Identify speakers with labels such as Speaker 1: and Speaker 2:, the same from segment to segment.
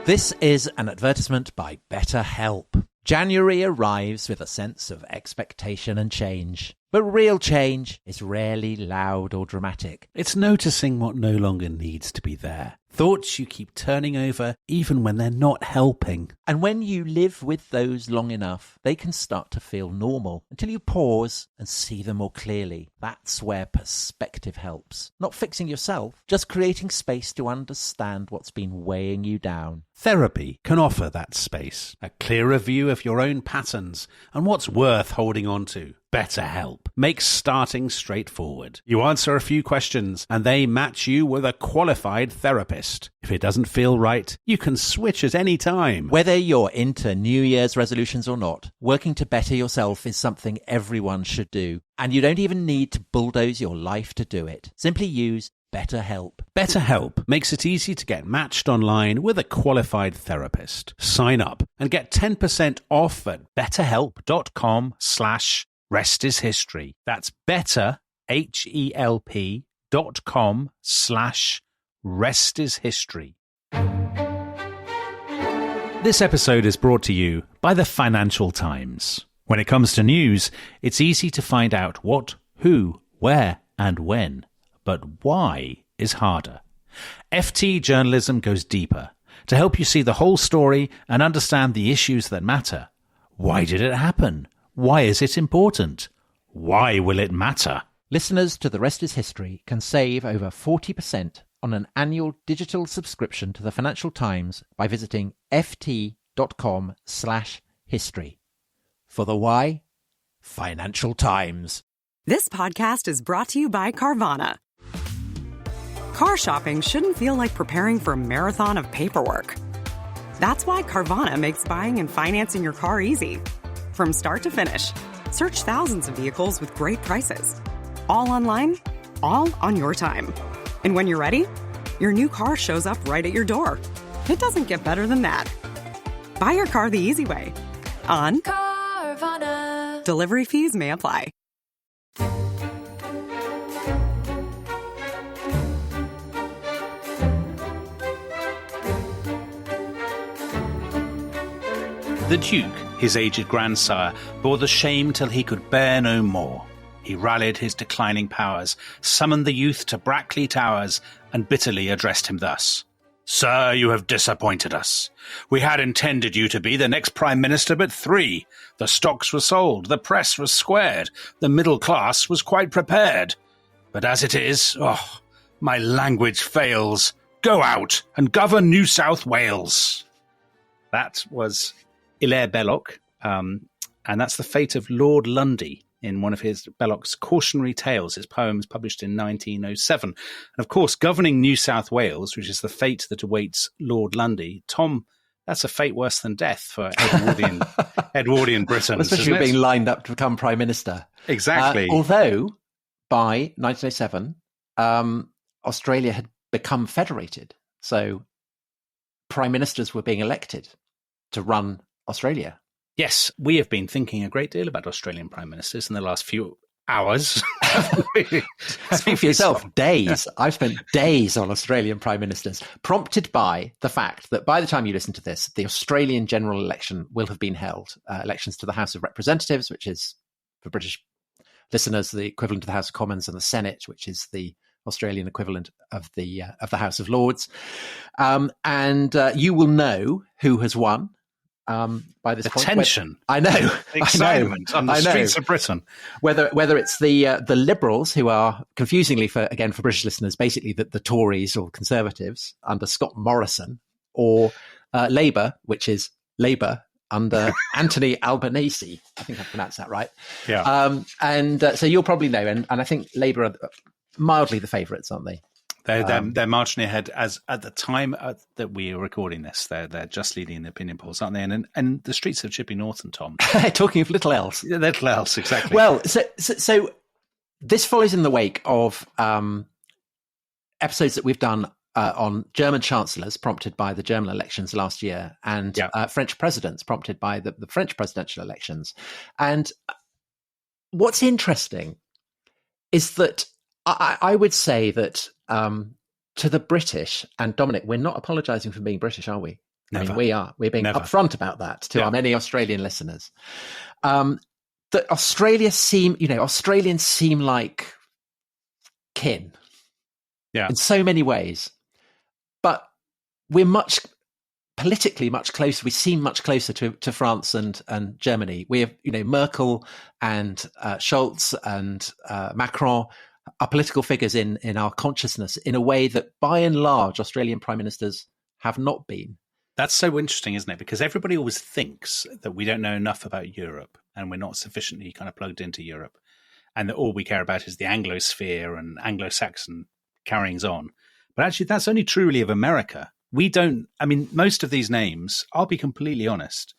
Speaker 1: This is an advertisement by BetterHelp. January arrives with a sense of expectation and change. But real change is rarely loud or dramatic.
Speaker 2: It's noticing what no longer needs to be there. Thoughts you keep turning over even when they're not helping.
Speaker 1: And when you live with those long enough, they can start to feel normal until you pause and see them more clearly. That's where perspective helps. Not fixing yourself, just creating space to understand what's been weighing you down.
Speaker 2: Therapy can offer that space, a clearer view of your own patterns and what's worth holding on to. BetterHelp makes starting straightforward. You answer a few questions and they match you with a qualified therapist. If it doesn't feel right, you can switch at any time.
Speaker 1: Whether you're into New Year's resolutions or not, working to better yourself is something everyone should do. And you don't even need to bulldoze your life to do it. Simply use BetterHelp.
Speaker 2: BetterHelp makes it easy to get matched online with a qualified therapist. Sign up and get 10% off at betterhelp.com/restishistory. That's betterhelp.com/restishistory. This episode is brought to you by the Financial Times. When it comes to news, it's easy to find out what, who, where, and when. But why is harder. FT journalism goes deeper to help you see the whole story and understand the issues that matter. Why did it happen? Why is it important? Why will it matter?
Speaker 1: Listeners to The Rest is History can save over 40% on an annual digital subscription to the Financial Times by visiting ft.com/history. For the why, Financial Times.
Speaker 3: This podcast is brought to you by Carvana. Car shopping shouldn't feel like preparing for a marathon of paperwork. That's why Carvana makes buying and financing your car easy. From start to finish, search thousands of vehicles with great prices. All online, all on your time. And when you're ready, your new car shows up right at your door. It doesn't get better than that. Buy your car the easy way. On Carvana. Delivery fees may apply.
Speaker 2: The Duke, his aged grandsire, bore the shame till he could bear no more. He rallied his declining powers, summoned the youth to Brackley Towers, and bitterly addressed him thus. Sir, you have disappointed us. We had intended you to be the next Prime Minister but 3. The stocks were sold, the press was squared, the middle class was quite prepared. But as it is, my language fails. Go out and govern New South Wales. That was Hilaire Belloc, and that's the fate of Lord Lundy in one of his Belloc's cautionary tales, his poems published in 1907. And of course, governing New South Wales, which is the fate that awaits Lord Lundy, Tom, that's a fate worse than death for Edwardian Britain.
Speaker 1: Especially being lined up to become Prime Minister.
Speaker 2: Exactly.
Speaker 1: Although, by 1907, Australia had become federated. So Prime Ministers were being elected to run Australia.
Speaker 2: Yes, we have been thinking a great deal about Australian Prime Ministers in the last few hours.
Speaker 1: Speak for yourself, days. I've spent days on Australian Prime Ministers, prompted by the fact that by the time you listen to this, the Australian general election will have been held. Elections to the House of Representatives, which is, for British listeners, the equivalent of the House of Commons, and the Senate, which is the Australian equivalent of the House of Lords. And you will know who has won. By this point,
Speaker 2: tension,
Speaker 1: I know,
Speaker 2: excitement on the streets of Britain.
Speaker 1: Whether it's the Liberals, who are confusingly for British listeners, basically the Tories or Conservatives under Scott Morrison, or Labour, which is Labour under Anthony Albanese. I think I pronounced that right.
Speaker 2: Yeah.
Speaker 1: So you'll probably know, and I think Labour are mildly the favourites, aren't they?
Speaker 2: They're marginally ahead as at the time that we are recording this. They're just leading the opinion polls, aren't they? And the streets of Chipping Norton, Tom.
Speaker 1: Talking of little else.
Speaker 2: Little else, exactly.
Speaker 1: Well, so this follows in the wake of episodes that we've done on German chancellors prompted by the German elections last year, and French presidents prompted by the French presidential elections. And what's interesting is that I would say that to the British, and Dominic, we're not apologising for being British, are we? Never. I mean, we're being upfront about that to our many Australian listeners. That Australians seem like kin.
Speaker 2: Yeah.
Speaker 1: In so many ways. But we're politically much closer. We seem much closer to France and Germany. We have, Merkel and Scholz and Macron are political figures in our consciousness in a way that, by and large, Australian prime ministers have not been.
Speaker 2: That's so interesting, isn't it? Because everybody always thinks that we don't know enough about Europe and we're not sufficiently kind of plugged into Europe, and that all we care about is the Anglosphere and Anglo-Saxon carryings on. But actually, that's only true really of America. Most of these names, I'll be completely honest,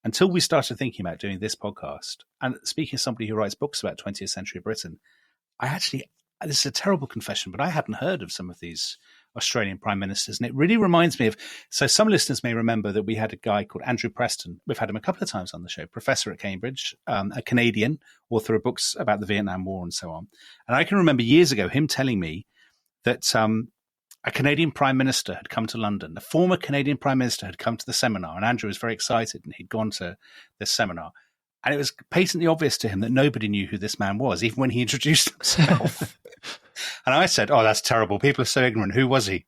Speaker 2: until we started thinking about doing this podcast, and speaking as somebody who writes books about 20th century Britain, this is a terrible confession, but I hadn't heard of some of these Australian prime ministers. And it really reminds me of, so some listeners may remember that we had a guy called Andrew Preston. We've had him a couple of times on the show, professor at Cambridge, a Canadian, author of books about the Vietnam War and so on. And I can remember years ago him telling me that a Canadian prime minister had come to London. The former Canadian prime minister had come to the seminar, and Andrew was very excited, and he'd gone to this seminar. And it was patently obvious to him that nobody knew who this man was, even when he introduced himself. And I said, "Oh, that's terrible. People are so ignorant. Who was he?"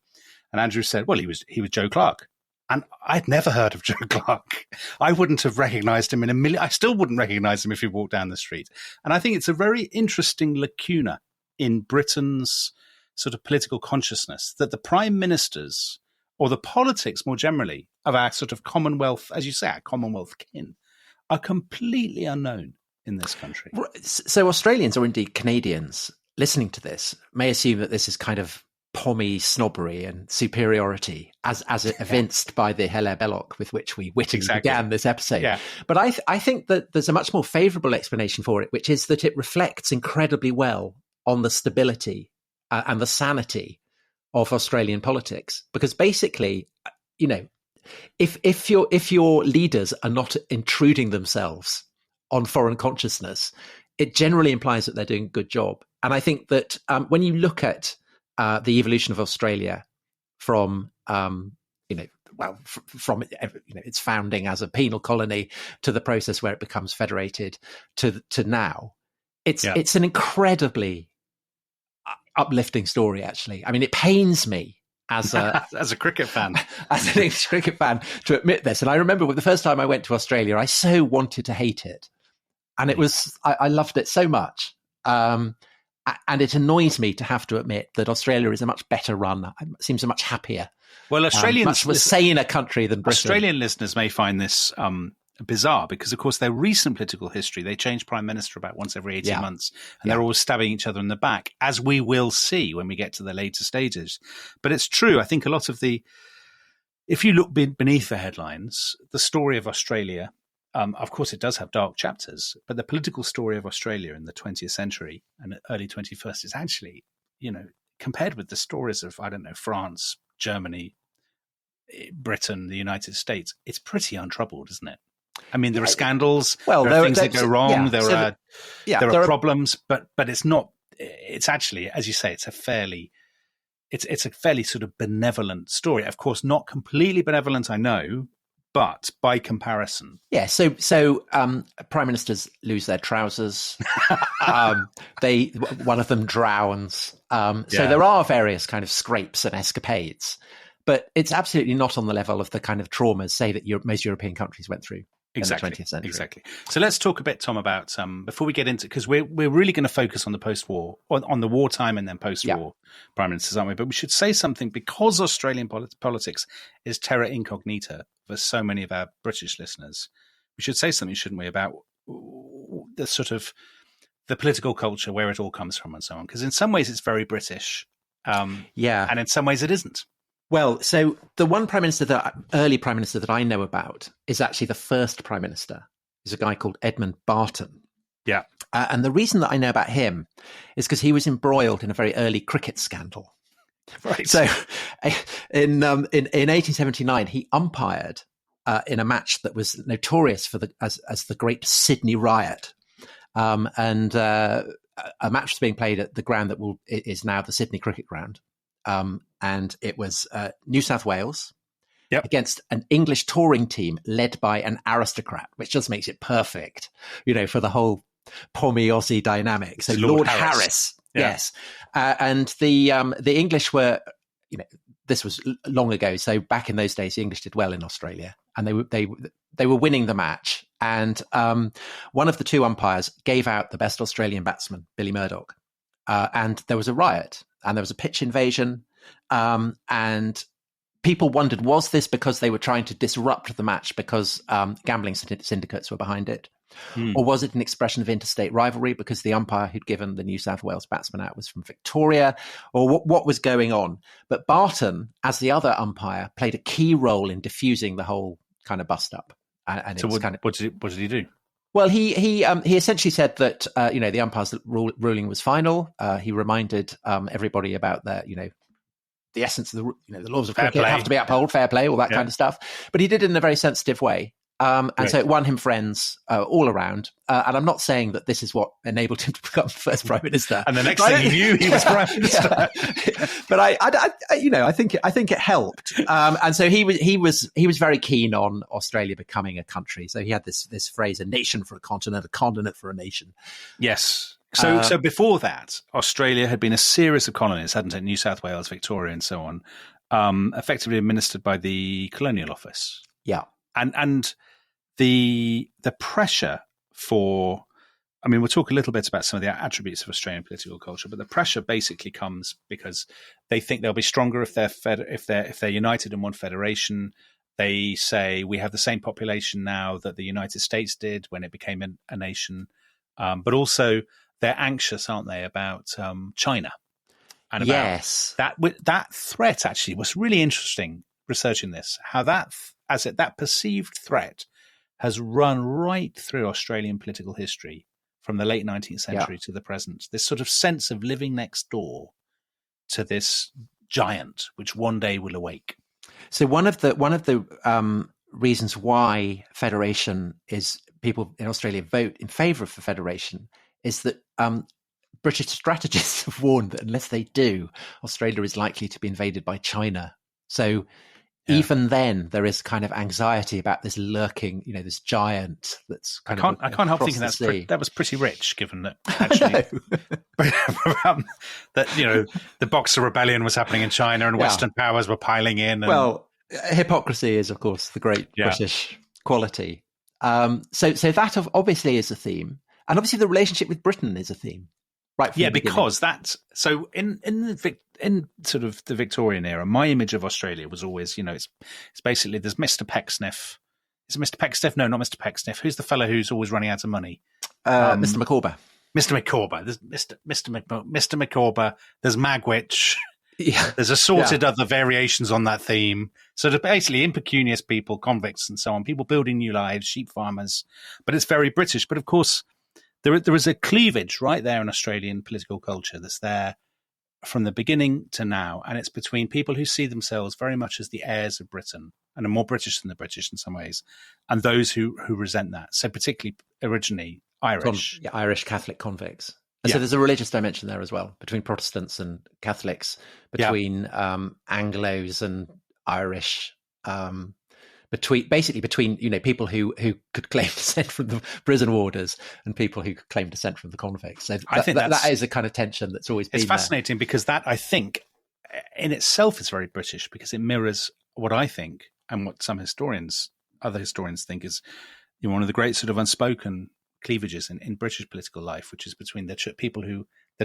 Speaker 2: And Andrew said, "Well, he was Joe Clark." And I'd never heard of Joe Clark. I wouldn't have recognized him in a million. I still wouldn't recognize him if he walked down the street. And I think it's a very interesting lacuna in Britain's sort of political consciousness that the prime ministers, or the politics more generally, of our sort of Commonwealth, as you say, our Commonwealth kin, are completely unknown in this country.
Speaker 1: So Australians, or indeed Canadians, listening to this may assume that this is kind of pommy snobbery and superiority, as evinced by the Hilaire Belloc with which we wittily began this episode. Yeah. But I think that there's a much more favourable explanation for it, which is that it reflects incredibly well on the stability and the sanity of Australian politics. Because basically, if your leaders are not intruding themselves on foreign consciousness, it generally implies that they're doing a good job. And I think that when you look at the evolution of Australia from its founding as a penal colony to the process where it becomes federated to now, it's an incredibly uplifting story. Actually, I mean, it pains me as a
Speaker 2: cricket fan,
Speaker 1: as an English cricket fan, to admit this. And I remember the first time I went to Australia, I so wanted to hate it, and it was I loved it so much. And it annoys me to have to admit that Australia is a much better run. It seems a much happier, much more saner country than Britain.
Speaker 2: Australian listeners may find this bizarre because, of course, their recent political history, they change prime minister about once every 18 months, and they're always stabbing each other in the back, as we will see when we get to the later stages. But it's true. I think a lot of if you look beneath the headlines, the story of Australia, of course, it does have dark chapters, but the political story of Australia in the 20th century and early 21st is actually, compared with the stories of, France, Germany, Britain, the United States, it's pretty untroubled, isn't it? I mean, there are scandals, there are things that go wrong, there are problems, but it's not. It's actually, as you say, it's a fairly sort of benevolent story. Of course, not completely benevolent, I know. But by comparison,
Speaker 1: So prime ministers lose their trousers. One of them drowns. So there are various kind of scrapes and escapades, but it's absolutely not on the level of the kind of traumas, say, that most European countries went through in the 20th century.
Speaker 2: Exactly. So let's talk a bit, Tom, about before we get into, because we're really going to focus on the post-war, on the wartime and then post-war prime ministers, aren't we? But we should say something, because Australian politics is terra incognita for so many of our British listeners. We should say something, shouldn't we, about the sort of the political culture, where it all comes from and so on? Because in some ways it's very British. And in some ways it isn't.
Speaker 1: Well, so the one early prime minister that I know about is actually the first prime minister. He's a guy called Edmund Barton.
Speaker 2: Yeah.
Speaker 1: And the reason that I know about him is because he was embroiled in a very early cricket scandal.
Speaker 2: Right.
Speaker 1: So in 1879, he umpired in a match that was notorious for as the Great Sydney Riot. And a match was being played at the ground that is now the Sydney Cricket Ground. And it was New South Wales against an English touring team led by an aristocrat, which just makes it perfect, for the whole Pommy Aussie dynamic. So Lord Harris. Yes. And the English were, this was long ago. So back in those days, the English did well in Australia, and they were winning the match. And one of the two umpires gave out the best Australian batsman, Billy Murdoch. And there was a riot, and there was a pitch invasion. And people wondered, was this because they were trying to disrupt the match because gambling syndicates were behind it? Or was it an expression of interstate rivalry because the umpire who'd given the New South Wales batsman out was from Victoria? Or what was going on? But Barton, as the other umpire, played a key role in diffusing the whole kind of bust-up. And
Speaker 2: so what did he do?
Speaker 1: Well, he essentially said that the umpire's ruling was final. He reminded everybody about the essence of the laws of cricket have to be upheld, fair play, all that kind of stuff. But he did it in a very sensitive way. So it won him friends all around. And I'm not saying that this is what enabled him to become first prime minister.
Speaker 2: And the next thing he knew, he was prime minister.
Speaker 1: But I think it helped. And so he was very keen on Australia becoming a country. So he had this phrase: "A nation for a continent for a nation."
Speaker 2: Yes. So before that, Australia had been a series of colonies, hadn't it? New South Wales, Victoria, and so on, effectively administered by the Colonial Office.
Speaker 1: Yeah.
Speaker 2: And the pressure for, we'll talk a little bit about some of the attributes of Australian political culture, but the pressure basically comes because they think they'll be stronger if they're united in one federation. They say we have the same population now that the United States did when it became a nation, but also they're anxious, aren't they, about China and about that threat. Actually, was really interesting researching this, how that perceived threat has run right through Australian political history from the late 19th century to the present. This sort of sense of living next door to this giant, which one day will awake.
Speaker 1: So one of the reasons why federation is people in Australia vote in favour of federation is that British strategists have warned that unless they do, Australia is likely to be invaded by China. So even then, there is kind of anxiety about this lurking, this giant that's kind of.
Speaker 2: I can't help thinking that was pretty rich, given that actually that the Boxer Rebellion was happening in China and Western powers were piling in.
Speaker 1: Well, hypocrisy is, of course, the great British quality. So that obviously is a theme, and obviously the relationship with Britain is a theme. Right.
Speaker 2: Yeah, because that's so in sort of the Victorian era, my image of Australia was always, it's basically there's Mr. Pecksniff. Is it Mr. Pecksniff? No, not Mr. Pecksniff. Who's the fellow who's always running out of money?
Speaker 1: Mr. Micawber.
Speaker 2: Mr. Micawber. There's Mr. Micawber. There's Magwitch.
Speaker 1: Yeah.
Speaker 2: There's assorted other variations on that theme. So they're basically impecunious people, convicts and so on, people building new lives, sheep farmers. But it's very British. But of course, there is a cleavage right there in Australian political culture that's there from the beginning to now. And it's between people who see themselves very much as the heirs of Britain and are more British than the British in some ways, and those who resent that. So particularly originally Irish.
Speaker 1: Irish Catholic convicts. So there's a religious dimension there as well, between Protestants and Catholics, between Anglos and Irish, between people who could claim descent from the prison warders and people who could claim descent from the convicts. So I think that is a kind of tension that's always been there.
Speaker 2: It's fascinating because that, I think, in itself is very British because it mirrors what I think and what some other historians think is one of the great sort of unspoken cleavages in British political life, which is between the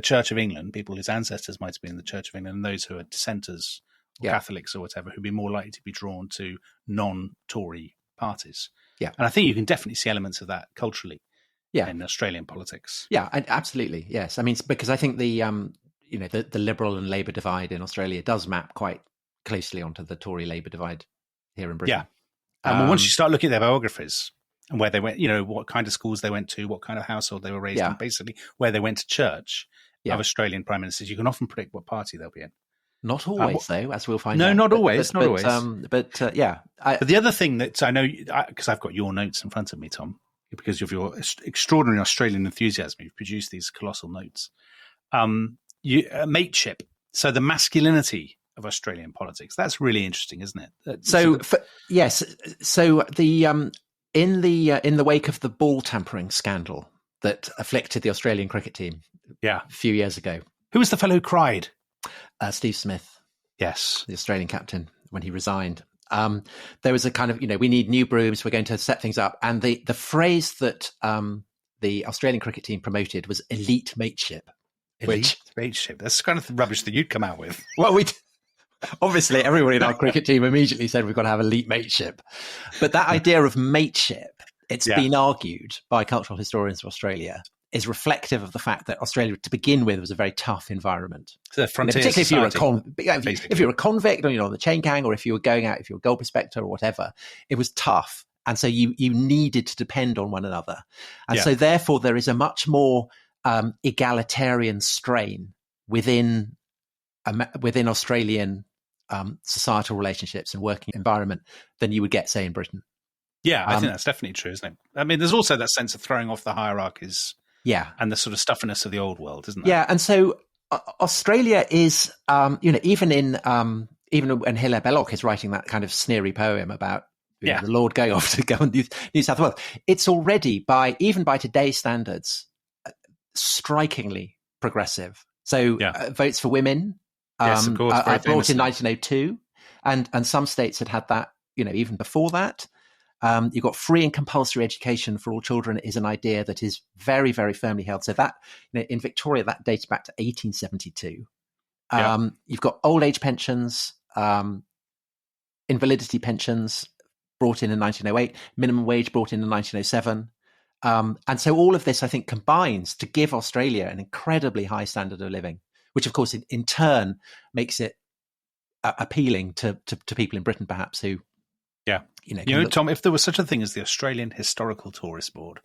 Speaker 2: Church of England, people whose ancestors might have been in the Church of England, and those who are dissenters, or Catholics or whatever, who'd be more likely to be drawn to non-Tory parties. Yeah. And I think you can definitely see elements of that culturally in Australian politics.
Speaker 1: Yeah, absolutely. Yes. Because I think the Liberal and Labour divide in Australia does map quite closely onto the Tory-Labour divide here in Britain.
Speaker 2: Yeah. And once you start looking at their biographies and where they went, what kind of schools they went to, what kind of household they were raised in, basically where they went to church of Australian prime ministers, you can often predict what party they'll be in.
Speaker 1: Not always, though, as we'll find out.
Speaker 2: No, not always.
Speaker 1: But
Speaker 2: the other thing that I know, because I've got your notes in front of me, Tom, because of your extraordinary Australian enthusiasm, you've produced these colossal notes. Mateship. So the masculinity of Australian politics. That's really interesting, isn't it?
Speaker 1: Yes. So in the wake of the ball tampering scandal that afflicted the Australian cricket team a few years ago.
Speaker 2: Who was the fellow who cried?
Speaker 1: Steve Smith.
Speaker 2: Yes.
Speaker 1: The Australian captain, when he resigned. There was a kind of, we need new brooms, we're going to set things up. And the phrase that the Australian cricket team promoted was elite mateship.
Speaker 2: Mateship. That's kind of the rubbish that you'd come out with.
Speaker 1: Well, obviously everybody in our cricket team immediately said we've got to have elite mateship. But that idea of mateship, it's been argued by cultural historians of Australia, is reflective of the fact that Australia, to begin with, was a very tough environment.
Speaker 2: So the frontier
Speaker 1: particularly
Speaker 2: society,
Speaker 1: if you're a convict, or on the chain gang, or if you were going out, if you were a gold prospector or whatever, it was tough. And so you needed to depend on one another. And so therefore there is a much more egalitarian strain within Australian societal relationships and working environment than you would get, say, in Britain.
Speaker 2: Yeah, I think that's definitely true, isn't it? I mean, there's also that sense of throwing off the hierarchies.
Speaker 1: Yeah.
Speaker 2: And the sort of stuffiness of the old world, isn't there?
Speaker 1: Yeah. And so Australia is, even when Hilaire Belloc is writing that kind of sneery poem about the Lord going off to go on New South Wales, it's already, even by today's standards, strikingly progressive. So votes for women
Speaker 2: yes, of course,
Speaker 1: are brought in 1902, and some states had that, even before that. You've got free and compulsory education for all children is an idea that is very, very firmly held. So that, in Victoria, that dates back to 1872. You've got old age pensions, invalidity pensions brought in 1908, minimum wage brought in 1907. And so all of this, I think, combines to give Australia an incredibly high standard of living, which, of course, in turn makes it appealing to people in Britain, perhaps, who
Speaker 2: Tom, if there was such a thing as the Australian Historical Tourist Board,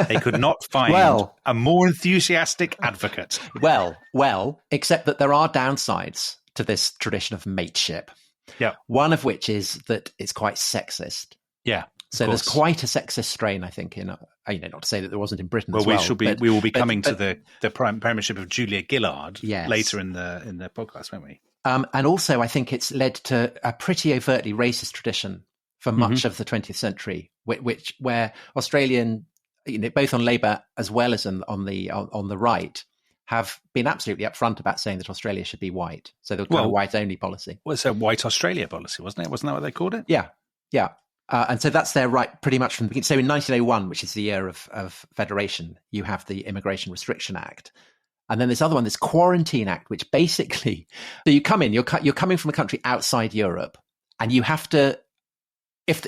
Speaker 2: they could not find a more enthusiastic advocate.
Speaker 1: Well, except that there are downsides to this tradition of mateship.
Speaker 2: Yeah.
Speaker 1: One of which is that it's quite sexist.
Speaker 2: Yeah.
Speaker 1: So there's quite a sexist strain, I think, in not to say that there wasn't in Britain as well.
Speaker 2: We will be coming to the premiership of Julia Gillard later in the podcast, won't we?
Speaker 1: And also, I think it's led to a pretty overtly racist tradition for much of the 20th century, where Australian, both on Labour as well as on the right, have been absolutely upfront about saying that Australia should be white. So the kind of white-only policy.
Speaker 2: Well, it's a white Australia policy, wasn't it? Wasn't that what they called it?
Speaker 1: Yeah. And so that's their right pretty much from the beginning. So in 1901, which is the year of federation, you have the Immigration Restriction Act. And then this other one, this Quarantine Act, which basically, so you come in, you're coming from a country outside Europe, and you have to, if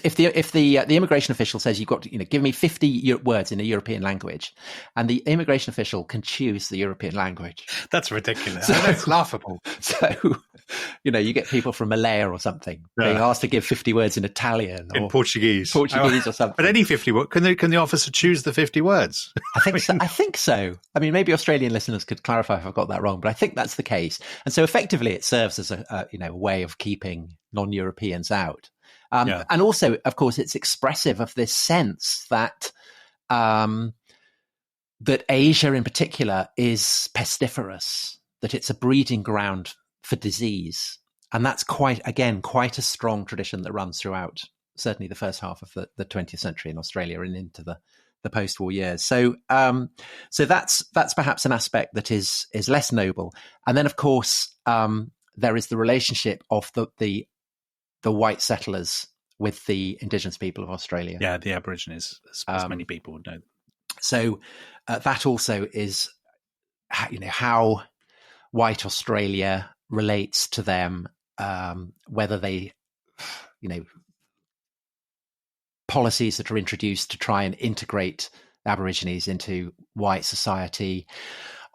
Speaker 1: the immigration official says you've got to, give me 50 words in a European language, and the immigration official can choose the European language.
Speaker 2: That's ridiculous. That's laughable.
Speaker 1: So, you get people from Malaya or something being asked to give 50 words in Italian or
Speaker 2: in Portuguese
Speaker 1: or something.
Speaker 2: But any 50 words, can the officer choose the 50 words?
Speaker 1: I think so. I mean, maybe Australian listeners could clarify if I've got that wrong, but I think that's the case. And so effectively it serves as a way of keeping non-Europeans out. And also, of course, it's expressive of this sense that that Asia in particular is pestiferous, that it's a breeding ground for disease. And that's quite a strong tradition that runs throughout, certainly the first half of the 20th century in Australia and into the post-war years. So that's perhaps an aspect that is less noble. And then, of course, there is the relationship of the white settlers with the indigenous people of Australia.
Speaker 2: Yeah, the Aborigines, as many people would know.
Speaker 1: So that also is, how white Australia relates to them, whether they, policies that are introduced to try and integrate Aborigines into white society,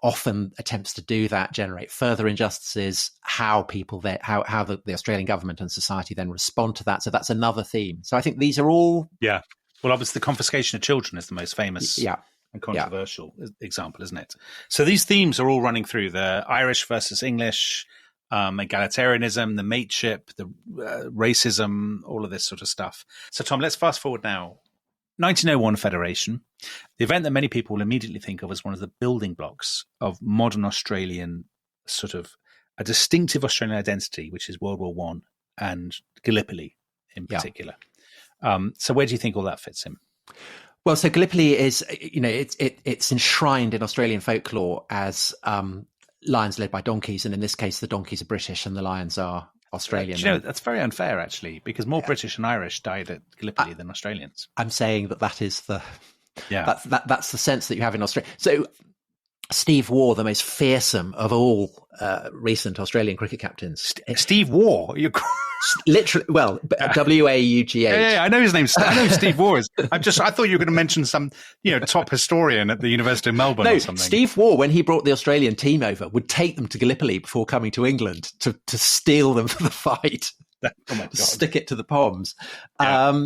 Speaker 1: often attempts to do that generate further injustices, how people there, how the Australian government and society then respond to that. So that's another theme. So I think these are all...
Speaker 2: Yeah. Well, obviously the confiscation of children is the most famous and controversial example, isn't it? So these themes are all running through the Irish versus English, egalitarianism, the mateship, the racism, all of this sort of stuff. So Tom, let's fast forward now. 1901 Federation, the event that many people will immediately think of as one of the building blocks of modern Australian sort of a distinctive Australian identity, which is World War One and Gallipoli in particular. So where do you think all that fits in?
Speaker 1: Well, so Gallipoli is, it's enshrined in Australian folklore as lions led by donkeys, and in this case, the donkeys are British and the lions are Australian.
Speaker 2: That's very unfair, actually, because more British and Irish died at Gallipoli than Australians.
Speaker 1: I'm saying that is that's the sense that you have in Australia. So Steve Waugh, the most fearsome of all recent Australian cricket captains.
Speaker 2: Steve Waugh?
Speaker 1: Literally, well, Waugh.
Speaker 2: Yeah, I know his name. I know who Steve Waugh is. I thought you were going to mention some, top historian at the University of Melbourne or something.
Speaker 1: Steve Waugh, when he brought the Australian team over, would take them to Gallipoli before coming to England to steel them for the fight.
Speaker 2: Oh my God.
Speaker 1: Stick it to the Poms.
Speaker 2: Yeah.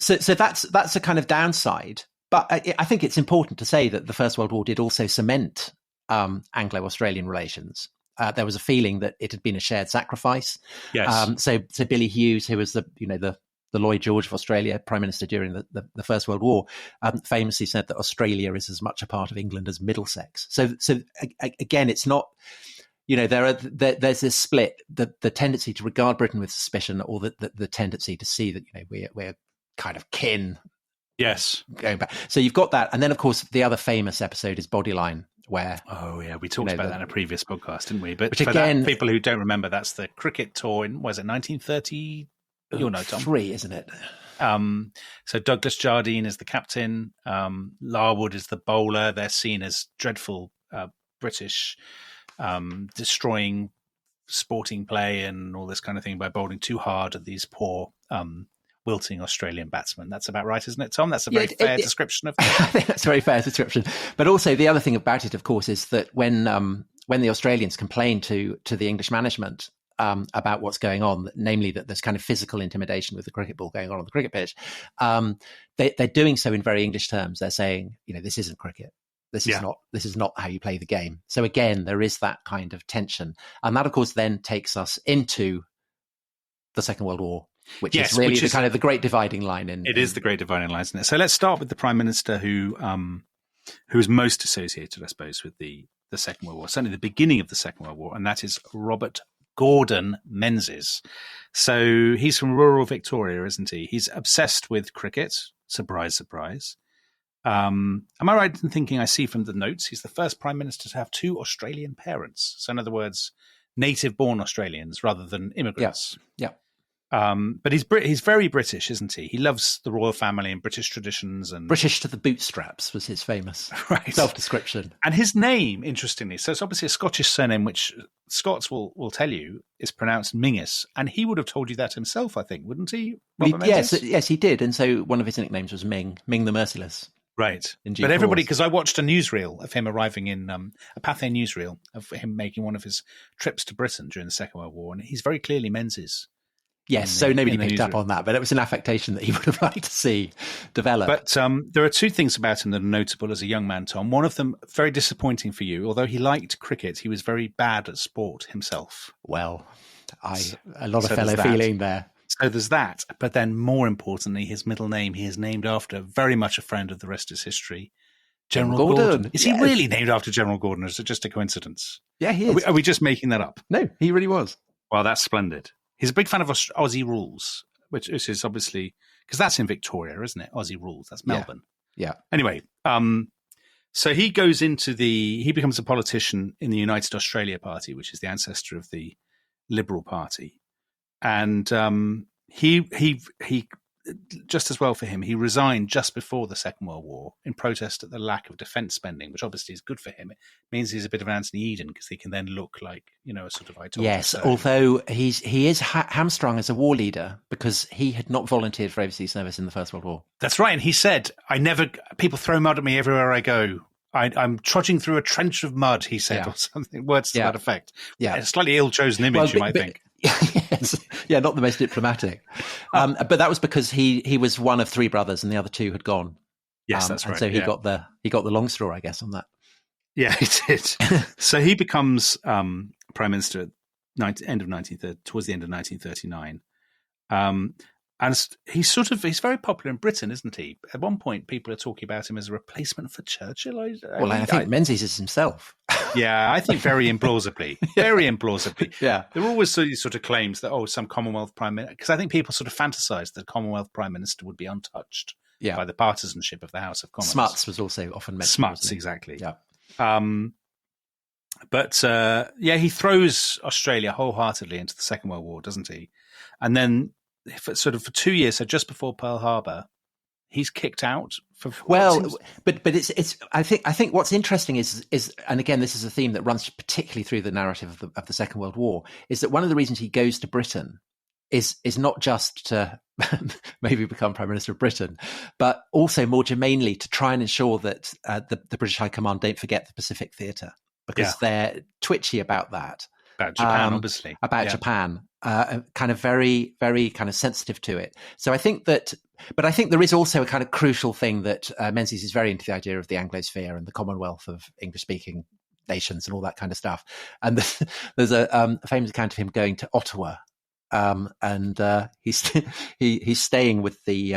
Speaker 1: So that's a kind of downside. But I think it's important to say that the First World War did also cement Anglo-Australian relations. There was a feeling that it had been a shared sacrifice.
Speaker 2: Yes.
Speaker 1: So Billy Hughes, who was the Lloyd George of Australia, Prime Minister during the First World War, famously said that Australia is as much a part of England as Middlesex. So again, it's not. There's this split, the tendency to regard Britain with suspicion, or the tendency to see that we're kind of kin.
Speaker 2: Yes,
Speaker 1: going back. So you've got that, and then of course the other famous episode is Bodyline, where
Speaker 2: we talked about that in a previous podcast, didn't we? But
Speaker 1: which again,
Speaker 2: people who don't remember, that's the cricket tour in 1930? You'll know, Tom.
Speaker 1: 3, isn't it?
Speaker 2: So Douglas Jardine is the captain. Larwood is the bowler. They're seen as dreadful British, destroying sporting play and all this kind of thing by bowling too hard at these poor wilting Australian batsmen. That's about right, isn't it, Tom? That's a very fair description of that.
Speaker 1: I think that's a very fair description. But also the other thing about it, of course, is that when the Australians complain to the English management about what's going on, namely that there's kind of physical intimidation with the cricket ball going on the cricket pitch, they're doing so in very English terms. They're saying, this isn't cricket. This is not how you play the game. So again, there is that kind of tension. And that, of course, then takes us into the Second World War, which is really the great dividing line.
Speaker 2: It is the great dividing line, isn't it? So let's start with the Prime Minister who is most associated, I suppose, with the Second World War, certainly the beginning of the Second World War, and that is Robert Gordon Menzies. So he's from rural Victoria, isn't he? He's obsessed with cricket. Surprise, surprise. Am I right in thinking, I see from the notes, he's the first Prime Minister to have 2 Australian parents? So in other words, native-born Australians rather than immigrants.
Speaker 1: Yeah.
Speaker 2: But he's very British, isn't he? He loves the royal family and British traditions. And
Speaker 1: British to the bootstraps was his famous self-description.
Speaker 2: And his name, interestingly, so it's obviously a Scottish surname, which Scots will tell you is pronounced Mingus. And he would have told you that himself, I think, wouldn't he?
Speaker 1: Yes, he did. And so one of his nicknames was Ming the Merciless.
Speaker 2: Right. But everybody, because I watched a newsreel of him arriving in a Pathé newsreel of him making one of his trips to Britain during the Second World War. And he's very clearly Menzies.
Speaker 1: Yes, so nobody picked up on that, but it was an affectation that he would have liked to see develop.
Speaker 2: But there are 2 things about him that are notable as a young man, Tom. One of them, very disappointing for you. Although he liked cricket, he was very bad at sport himself.
Speaker 1: Well, a lot of fellow feeling there.
Speaker 2: So there's that. But then more importantly, his middle name, he is named after, very much a friend of the rest is history, General Gordon. Is he really named after General Gordon, or is it just a coincidence?
Speaker 1: Yeah, he is.
Speaker 2: Are we just making that up?
Speaker 1: No, he really was.
Speaker 2: Well, that's splendid. He's a big fan of Aussie rules, which is obviously, because that's in Victoria, isn't it? Aussie rules. That's Melbourne.
Speaker 1: Yeah.
Speaker 2: Anyway, so he becomes a politician in the United Australia Party, which is the ancestor of the Liberal Party. And he just as well for him, he resigned just before the Second World War in protest at the lack of defence spending, which obviously is good for him. It means he's a bit of an Anthony Eden because he can then look like, a sort of idol.
Speaker 1: Yes, although he is hamstrung as a war leader because he had not volunteered for overseas service in the First World War.
Speaker 2: That's right. And he said, people throw mud at me everywhere I go. I'm trudging through a trench of mud, he said, or something, words to that effect. Yeah. A slightly ill-chosen image, you might think.
Speaker 1: Yes. Yeah, not the most diplomatic. But that was because he was one of 3 brothers and the other 2 had gone.
Speaker 2: Yes, that's right.
Speaker 1: And so he got the long straw, I guess, on that.
Speaker 2: Yeah, he did. So he becomes Prime Minister at towards the end of 1939. And he's very popular in Britain, isn't he? At one point, people are talking about him as a replacement for Churchill.
Speaker 1: I think Menzies is himself.
Speaker 2: Yeah, I think very implausibly. Very implausibly.
Speaker 1: Yeah.
Speaker 2: There were always these sort of claims that, some Commonwealth Prime Minister, because I think people sort of fantasised that Commonwealth Prime Minister would be untouched by the partisanship of the House of Commons.
Speaker 1: Smuts was also often mentioned.
Speaker 2: Smuts, exactly.
Speaker 1: Yeah.
Speaker 2: But he throws Australia wholeheartedly into the Second World War, doesn't he? And then for 2 years, so just before Pearl Harbor, he's kicked out.
Speaker 1: But it's. I think what's interesting is, and again, this is a theme that runs particularly through the narrative of the Second World War, is that one of the reasons he goes to Britain is not just to maybe become Prime Minister of Britain, but also more germanely to try and ensure that the British High Command don't forget the Pacific Theatre, because they're twitchy about that.
Speaker 2: About Japan, obviously.
Speaker 1: About Japan, kind of very, very kind of sensitive to it. So I think that, but I think there is also a kind of crucial thing that Menzies is very into the idea of the Anglosphere and the Commonwealth of English-speaking nations and all that kind of stuff. And there's a famous account of him going to Ottawa, and he's staying with the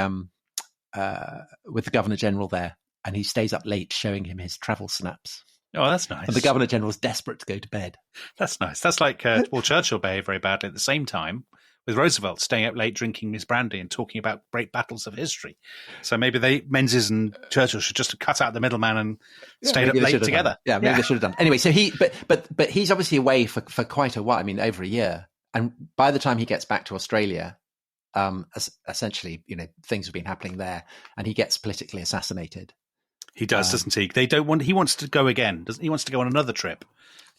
Speaker 1: Governor General there, and he stays up late showing him his travel snaps.
Speaker 2: Oh, that's nice.
Speaker 1: And the Governor General's desperate to go to bed.
Speaker 2: That's nice. That's like Churchill behaved very badly at the same time with Roosevelt, staying up late drinking his brandy and talking about great battles of history. So maybe Menzies and Churchill should just have cut out the middleman and stayed up late together.
Speaker 1: Maybe they should have done. Anyway, so but he's obviously away for quite a while. I mean, over a year. And by the time he gets back to Australia, essentially, things have been happening there, and he gets politically assassinated.
Speaker 2: He does, doesn't he? He wants to go again. Doesn't he? Wants to go on another trip.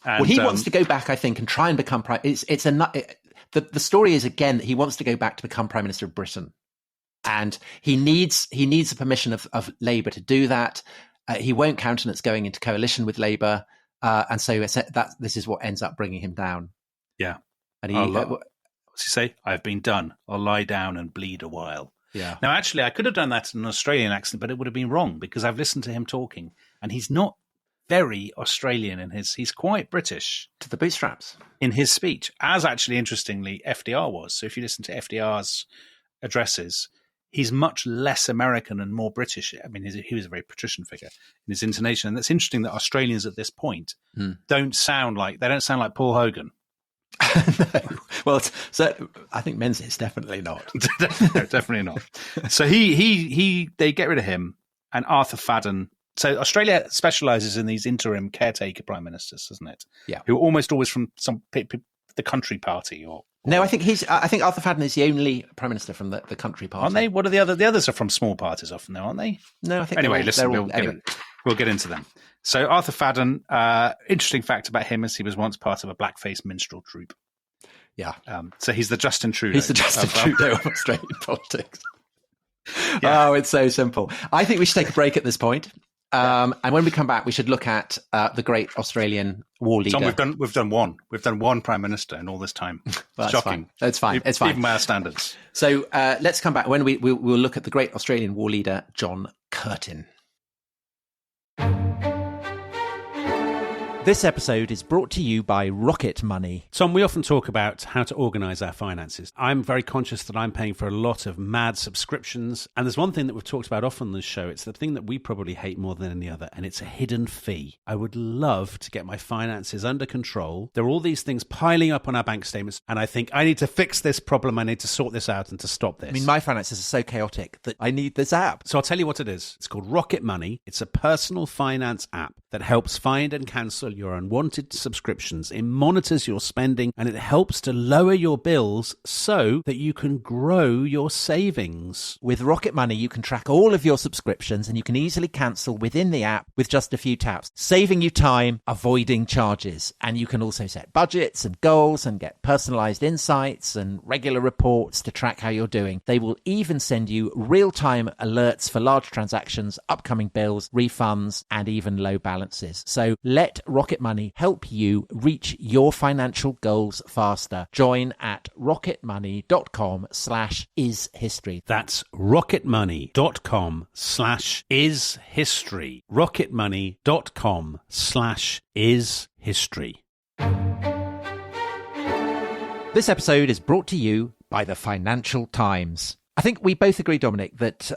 Speaker 2: And,
Speaker 1: he wants to go back, I think, and try and become prime. The story is again that he wants to go back to become Prime Minister of Britain, and he needs the permission of Labour to do that. He won't countenance going into coalition with Labour, and so this is what ends up bringing him down.
Speaker 2: Yeah,
Speaker 1: and
Speaker 2: what's he say? I've been done. I'll lie down and bleed a while.
Speaker 1: Yeah.
Speaker 2: Now, actually, I could have done that in an Australian accent, but it would have been wrong because I've listened to him talking, and he's not very Australian he's quite British.
Speaker 1: To the bootstraps.
Speaker 2: In his speech, as actually, interestingly, FDR was. So if you listen to FDR's addresses, he's much less American and more British. I mean, he was a very patrician figure in his intonation. And it's interesting that Australians at this point don't sound like Paul Hogan.
Speaker 1: No. Well, so I think Menzies definitely not.
Speaker 2: No, definitely not. So they get rid of him, and Arthur Fadden. So Australia specialises in these interim caretaker prime ministers, doesn't it?
Speaker 1: Yeah,
Speaker 2: who are almost always from the Country Party or.
Speaker 1: No, I think Arthur Fadden is the only prime minister from the Country Party.
Speaker 2: Aren't they? What are the other? The others are from small parties often, though, aren't they?
Speaker 1: No, I think.
Speaker 2: Anyway, we'll get into them. So Arthur Fadden, interesting fact about him is he was once part of a blackface minstrel troupe.
Speaker 1: Yeah.
Speaker 2: So he's the Justin Trudeau.
Speaker 1: He's the Justin Trudeau of Australian politics. Yeah. Oh, it's so simple. I think we should take a break at this point. And when we come back, we should look at the great Australian war leader.
Speaker 2: Tom, we've done one. We've done one prime minister in all this time.
Speaker 1: That's
Speaker 2: shocking.
Speaker 1: It's fine. It's fine.
Speaker 2: Even by our standards.
Speaker 1: So let's come back when we'll look at the great Australian war leader, John Curtin. This episode is brought to you by Rocket Money.
Speaker 2: Tom, we often talk about how to organise our finances. I'm very conscious that I'm paying for a lot of mad subscriptions. And there's one thing that we've talked about often on this show. It's the thing that we probably hate more than any other, and it's a hidden fee. I would love to get my finances under control. There are all these things piling up on our bank statements, and I think I need to fix this problem. I need to sort this out and to stop this.
Speaker 1: I mean, my finances are so chaotic that I need this app.
Speaker 2: So I'll tell you what it is. It's called Rocket Money. It's a personal finance app that helps find and cancel your unwanted subscriptions. It monitors your spending, and it helps to lower your bills so that you can grow your savings.
Speaker 1: With Rocket Money, you can track all of your subscriptions, and you can easily cancel within the app with just a few taps, saving you time, avoiding charges. And you can also set budgets and goals and get personalized insights and regular reports to track how you're doing. They will even send you real-time alerts for large transactions, upcoming bills, refunds, and even low balances. So let Rocket Money help you reach your financial goals faster. Join at rocketmoney.com/ishistory.
Speaker 2: That's rocketmoney.com/ishistory. rocketmoney.com/ishistory.
Speaker 1: This episode is brought to you by the Financial Times. I think we both agree, Dominic, that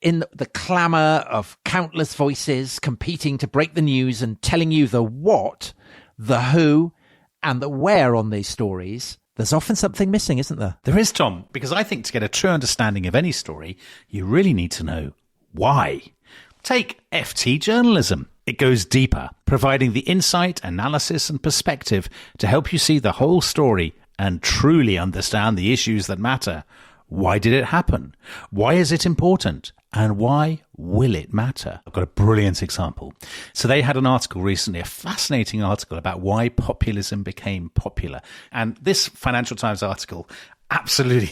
Speaker 1: in the clamour of countless voices competing to break the news and telling you the what, the who, and the where on these stories, there's often something missing, isn't there?
Speaker 2: There is, Tom, because I think to get a true understanding of any story, you really need to know why. Take FT journalism. It goes deeper, providing the insight, analysis, and perspective to help you see the whole story and truly understand the issues that matter. Why did it happen? Why is it important? And why will it matter? I've got a brilliant example. So they had an article recently, a fascinating article about why populism became popular. And this Financial Times article absolutely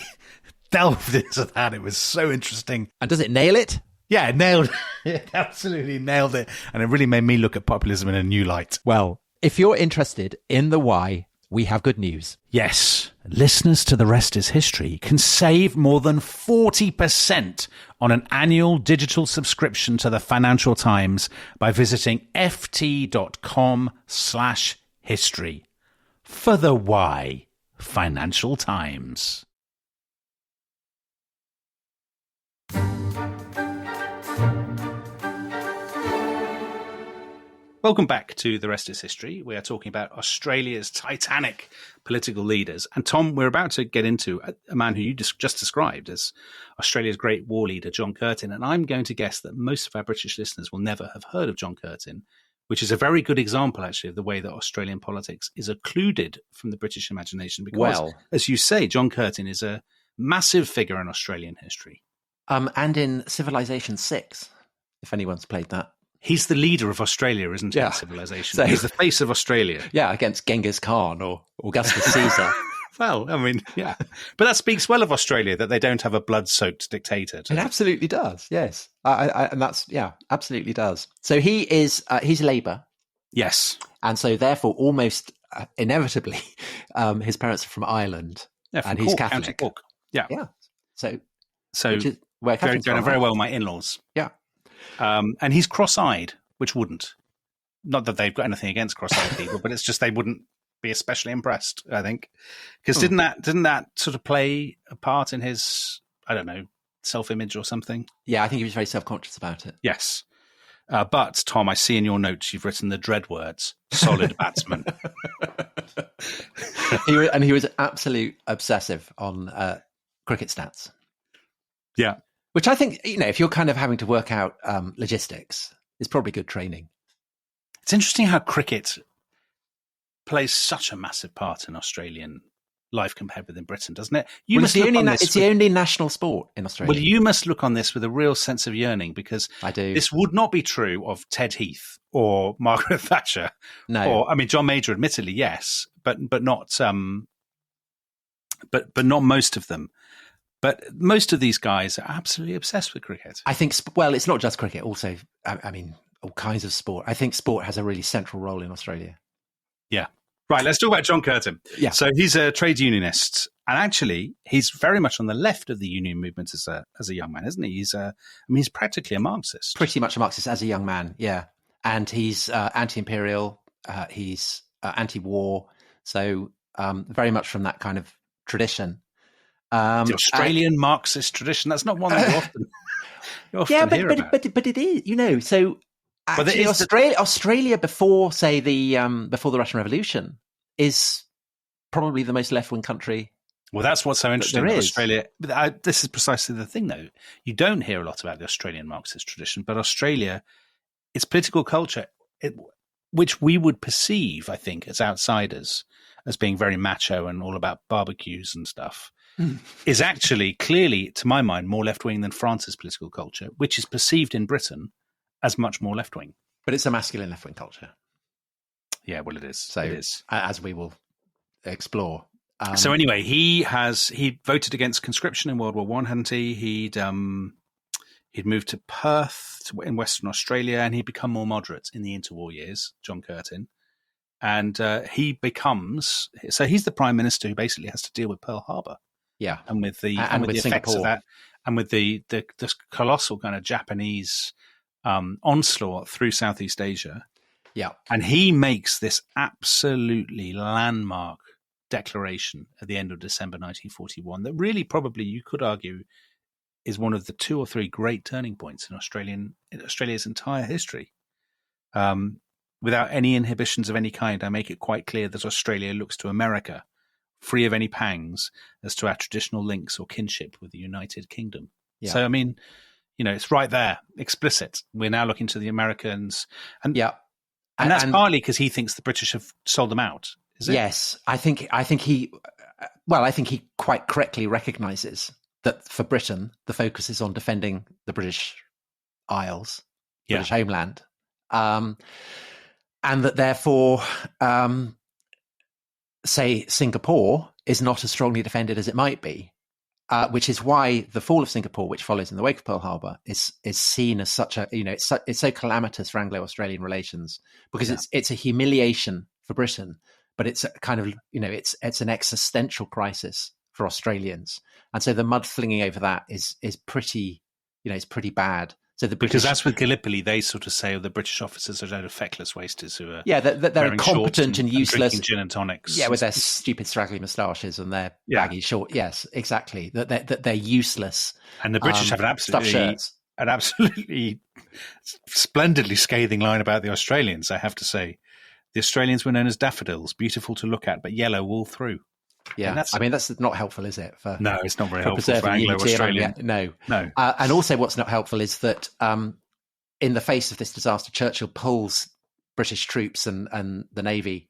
Speaker 2: delved into that. It was so interesting.
Speaker 1: And does it nail it?
Speaker 2: Yeah, it nailed it. Absolutely nailed it. And it really made me look at populism in a new light.
Speaker 1: Well, if you're interested in the why, we have good news.
Speaker 2: Yes, listeners to The Rest is History can save more than 40% on an annual digital subscription to the Financial Times by visiting ft.com/history. For the why, Financial Times. Welcome back to The Rest is History. We are talking about Australia's titanic political leaders. And Tom, we're about to get into a man who you just described as Australia's great war leader, John Curtin. And I'm going to guess that most of our British listeners will never have heard of John Curtin, which is a very good example, actually, of the way that Australian politics is occluded from the British imagination. Because, as you say, John Curtin is a massive figure in Australian history.
Speaker 1: And in Civilization 6, if anyone's played that.
Speaker 2: He's the leader of Australia, isn't he?
Speaker 1: Yeah.
Speaker 2: Civilization.
Speaker 1: So,
Speaker 2: he's the face of Australia.
Speaker 1: Yeah, against Genghis Khan or Augustus Caesar.
Speaker 2: Well, I mean, yeah. But that speaks well of Australia, that they don't have a blood-soaked dictator.
Speaker 1: It absolutely does, yes. And that's, yeah, absolutely does. So he's Labour.
Speaker 2: Yes.
Speaker 1: And so therefore, almost inevitably, his parents are from Ireland.
Speaker 2: Yeah, from
Speaker 1: and
Speaker 2: Cork,
Speaker 1: he's Catholic.
Speaker 2: County Cork. Yeah.
Speaker 1: Yeah. So
Speaker 2: which is where Catholics going very well with my in-laws.
Speaker 1: Yeah.
Speaker 2: And he's cross-eyed, which wouldn't. Not that they've got anything against cross-eyed people, but it's just they wouldn't be especially impressed, I think. Because didn't that sort of play a part in his, I don't know, self-image or something?
Speaker 1: Yeah, I think he was very self-conscious about it.
Speaker 2: Yes. But, Tom, I see in your notes you've written the dread words, solid batsman.
Speaker 1: He was absolute obsessive on cricket stats.
Speaker 2: Yeah.
Speaker 1: Which I think, if you're kind of having to work out logistics, is probably good training.
Speaker 2: It's interesting how cricket plays such a massive part in Australian life compared with in Britain, doesn't it?
Speaker 1: It's the only national sport in Australia.
Speaker 2: Well, you must look on this with a real sense of yearning, because
Speaker 1: I do.
Speaker 2: This would not be true of Ted Heath or Margaret Thatcher.
Speaker 1: No.
Speaker 2: Or, I mean, John Major, admittedly, yes, but not but not most of them. But most of these guys are absolutely obsessed with cricket.
Speaker 1: I think, well, it's not just cricket. Also, I mean, all kinds of sport. I think sport has a really central role in Australia.
Speaker 2: Yeah. Right, let's talk about John Curtin.
Speaker 1: Yeah.
Speaker 2: So he's a trade unionist. And actually, he's very much on the left of the union movement as a young man, isn't he? He's practically a Marxist.
Speaker 1: Pretty much a Marxist as a young man, yeah. And he's anti-imperial. He's anti-war. So very much from that kind of tradition.
Speaker 2: The Australian Marxist tradition. That's not one that you often hear about.
Speaker 1: But it is, So actually, Australia before, say, before the Russian Revolution is probably the most left-wing country.
Speaker 2: Well, that's what's so interesting
Speaker 1: about
Speaker 2: Australia. This is precisely the thing, though. You don't hear a lot about the Australian Marxist tradition, but Australia, its political culture, which we would perceive, I think, as outsiders, as being very macho and all about barbecues and stuff, is actually clearly, to my mind, more left-wing than France's political culture, which is perceived in Britain as much more left-wing.
Speaker 1: But it's a masculine left-wing culture.
Speaker 2: Yeah, well, it is.
Speaker 1: So,
Speaker 2: it is.
Speaker 1: As we will explore.
Speaker 2: So anyway, he voted against conscription in World War I, hadn't he? He'd moved to Perth in Western Australia, and he'd become more moderate in the interwar years, John Curtin. And he's the prime minister who basically has to deal with Pearl Harbor.
Speaker 1: Yeah.
Speaker 2: And with the effects of that, and with the colossal kind of Japanese onslaught through Southeast Asia.
Speaker 1: Yeah.
Speaker 2: And he makes this absolutely landmark declaration at the end of December 1941 that really probably you could argue is one of the 2 or 3 great turning points in Australia's entire history. Without any inhibitions of any kind, I make it quite clear that Australia looks to America, free of any pangs, as to our traditional links or kinship with the United Kingdom.
Speaker 1: Yeah.
Speaker 2: So, I mean, it's right there, explicit. We're now looking to the Americans. And that's partly because he thinks the British have sold them out, is it?
Speaker 1: Yes. I think he quite correctly recognises that for Britain, the focus is on defending the British Isles, British homeland. And that therefore, say, Singapore is not as strongly defended as it might be, which is why the fall of Singapore, which follows in the wake of Pearl Harbor, is seen as such a, it's so calamitous for Anglo-Australian relations, because it's a humiliation for Britain, but it's a kind of, it's an existential crisis for Australians. And so the mud flinging over that is pretty, it's pretty bad. So
Speaker 2: because that's with Gallipoli, they sort of say the British officers are a feckless wasters who are
Speaker 1: they're incompetent and useless,
Speaker 2: and gin and tonics,
Speaker 1: with their stupid straggly moustaches and their baggy short. Yes, exactly. That they're useless.
Speaker 2: And the British have an absolutely splendidly scathing line about the Australians. I have to say, the Australians were known as daffodils, beautiful to look at, but yellow all through.
Speaker 1: Yeah, that's not helpful, is it?
Speaker 2: No, it's not very helpful for Anglo-Australian.
Speaker 1: No. And also what's not helpful is that in the face of this disaster, Churchill pulls British troops and the Navy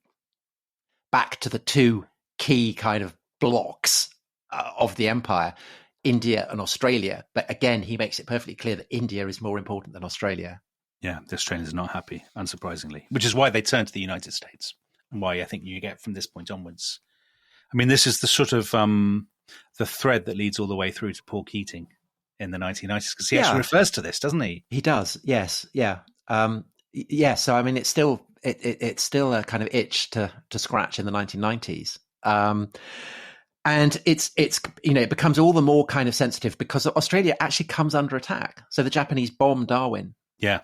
Speaker 1: back to the 2 key kind of blocks of the empire, India and Australia. But again, he makes it perfectly clear that India is more important than Australia.
Speaker 2: Yeah, the Australians are not happy, unsurprisingly, which is why they turn to the United States, and why I think you get from this point onwards. I mean, this is the sort of the thread that leads all the way through to Paul Keating in the 1990s, because he actually refers to this, doesn't he?
Speaker 1: He does, yes, yeah. So, I mean, it's still a kind of itch to scratch in the 1990s. And it becomes all the more kind of sensitive because Australia actually comes under attack. So the Japanese bomb Darwin.
Speaker 2: Yeah.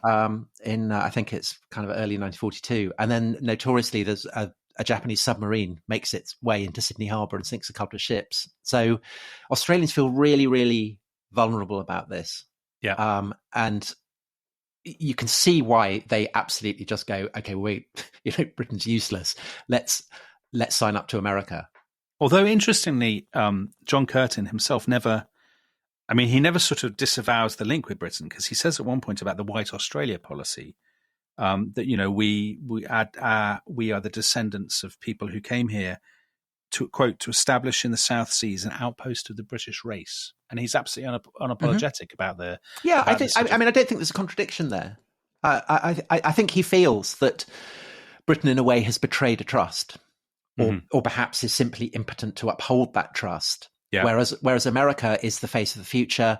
Speaker 1: In I think it's kind of early 1942, and then notoriously there's a Japanese submarine makes its way into Sydney Harbour and sinks a couple of ships. So Australians feel really, really vulnerable about this.
Speaker 2: Yeah.
Speaker 1: And you can see why they absolutely just go, okay, wait, Britain's useless. Let's sign up to America.
Speaker 2: Although interestingly, John Curtin himself never sort of disavows the link with Britain, because he says at one point about the White Australia policy, that we are the descendants of people who came here to, quote, to establish in the South Seas an outpost of the British race, and he's absolutely unapologetic about the.
Speaker 1: Yeah, I don't think there's a contradiction there. I think he feels that Britain, in a way, has betrayed a trust, or perhaps is simply impotent to uphold that trust.
Speaker 2: Yeah.
Speaker 1: Whereas America is the face of the future.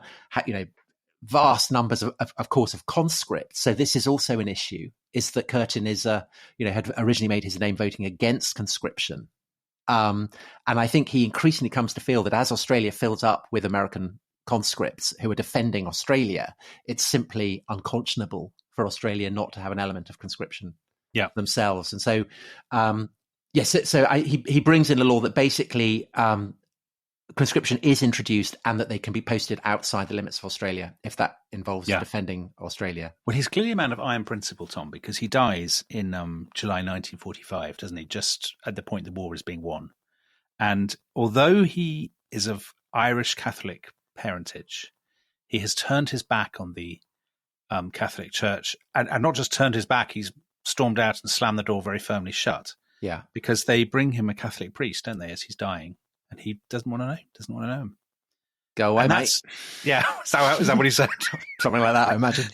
Speaker 1: Vast numbers of course of conscripts. So this is also an issue, is that Curtin is had originally made his name voting against conscription. And I think he increasingly comes to feel that as Australia fills up with American conscripts who are defending Australia, it's simply unconscionable for Australia not to have an element of conscription themselves. And so, he brings in a law that basically conscription is introduced and that they can be posted outside the limits of Australia if that involves defending Australia.
Speaker 2: Well, he's clearly a man of iron principle, Tom, because he dies in July 1945, doesn't he? Just at the point the war is being won. And although he is of Irish Catholic parentage, he has turned his back on the Catholic Church, and not just turned his back, he's stormed out and slammed the door very firmly shut.
Speaker 1: Yeah. Because
Speaker 2: they bring him a Catholic priest, don't they, as he's dying. And he doesn't want to know him.
Speaker 1: Go away, mate.
Speaker 2: Yeah, is that what he said?
Speaker 1: Something like that, I imagine.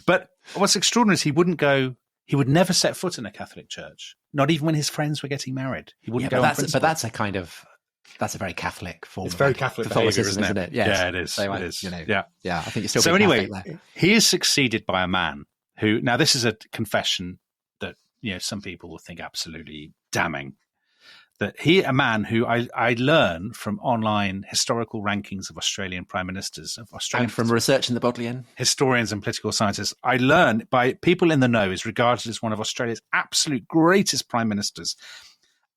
Speaker 2: But what's extraordinary is he would never set foot in a Catholic church, not even when his friends were getting married. He wouldn't go on principle.
Speaker 1: But that's a very Catholic form.
Speaker 2: It's very Catholic behavior, isn't it?
Speaker 1: Yes.
Speaker 2: Yeah, it is.
Speaker 1: So,
Speaker 2: it is.
Speaker 1: Yeah, I think it's still.
Speaker 2: So anyway, he is succeeded by a man who, now this is a confession that some people will think absolutely damning. That a man who I learn from online historical rankings of Australian prime ministers,
Speaker 1: and from research in the Bodleian,
Speaker 2: historians and political scientists, I learn by people in the know is regarded as one of Australia's absolute greatest prime ministers.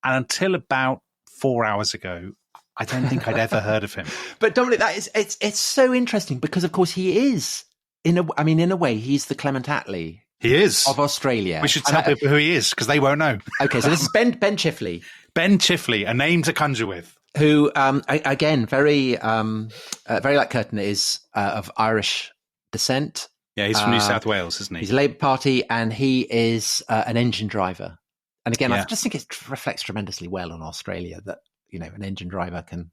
Speaker 2: And until about 4 hours ago, I don't think I'd ever heard of him.
Speaker 1: But Dominic, it's so interesting because, of course, he is in a way, he's the Clement Attlee.
Speaker 2: He is
Speaker 1: of Australia.
Speaker 2: We should tell people who he is because they won't know.
Speaker 1: Okay, so this is Ben Chifley.
Speaker 2: Ben Chifley, a name to conjure with.
Speaker 1: Who, again, very like Curtin, is of Irish descent.
Speaker 2: Yeah, he's from New South Wales, isn't he?
Speaker 1: He's a Labour Party, and he is an engine driver. And again, I just think it reflects tremendously well on Australia that, an engine driver can.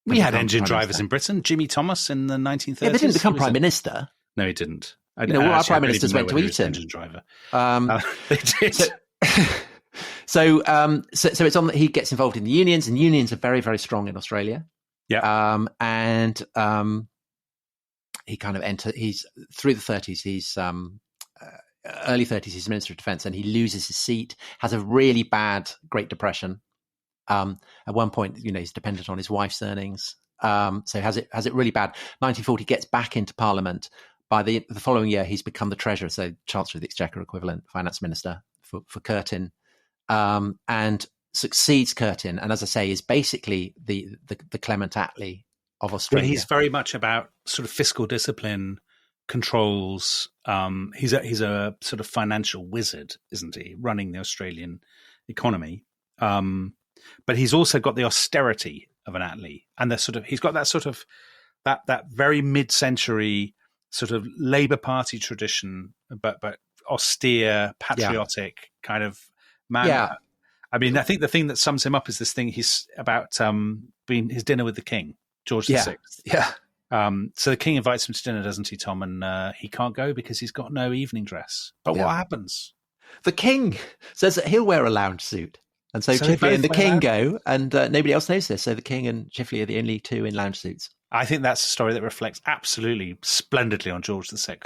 Speaker 2: We had engine drivers in Britain. Jimmy Thomas in the 1930s.
Speaker 1: Yeah, but he didn't become Prime Minister.
Speaker 2: No, he didn't.
Speaker 1: Our Prime Ministers went to Eton.
Speaker 2: Engine driver.
Speaker 1: They did. So it's on that he gets involved in the unions, and unions are very, very strong in Australia.
Speaker 2: Yeah.
Speaker 1: He kind of he's through the 30s, he's early 30s, he's Minister of Defence, and he loses his seat, has a really bad Great Depression. At one point, he's dependent on his wife's earnings. So has it really bad. 1940, gets back into Parliament. By the following year, he's become the Treasurer, so Chancellor of the Exchequer equivalent, Finance Minister for Curtin, and succeeds Curtin. And as I say, is basically the Clement Attlee of Australia.
Speaker 2: Well, he's very much about sort of fiscal discipline, controls. He's a sort of financial wizard, isn't he? Running the Australian economy, but he's also got the austerity of an Attlee, and he's got that very mid-century sort of Labour Party tradition, but austere, patriotic kind of man.
Speaker 1: Yeah.
Speaker 2: I mean, I think the thing that sums him up is this thing he's about being his dinner with the King, George VI.
Speaker 1: Yeah.
Speaker 2: So the King invites him to dinner, doesn't he, Tom? And he can't go because he's got no evening dress. But what happens?
Speaker 1: The King says that he'll wear a lounge suit. And so Chifley and the King go, and nobody else knows this. So the King and Chifley are the only two in lounge suits.
Speaker 2: I think that's a story that reflects absolutely splendidly on George VI.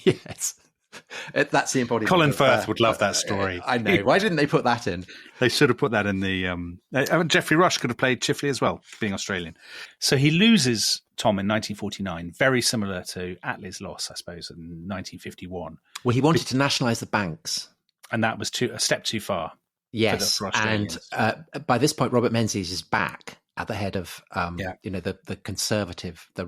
Speaker 1: Yes. That's the embodiment.
Speaker 2: Colin Firth would love that story.
Speaker 1: I know. Why didn't they put that in?
Speaker 2: They should have put that in the... Geoffrey Rush could have played Chifley as well, being Australian. So he loses Tom in 1949, very similar to Attlee's loss, I suppose, in 1951.
Speaker 1: Well, he wanted to nationalise the banks.
Speaker 2: And that was a step too far.
Speaker 1: Yes, and by this point, Robert Menzies is back at the head of, the conservative, the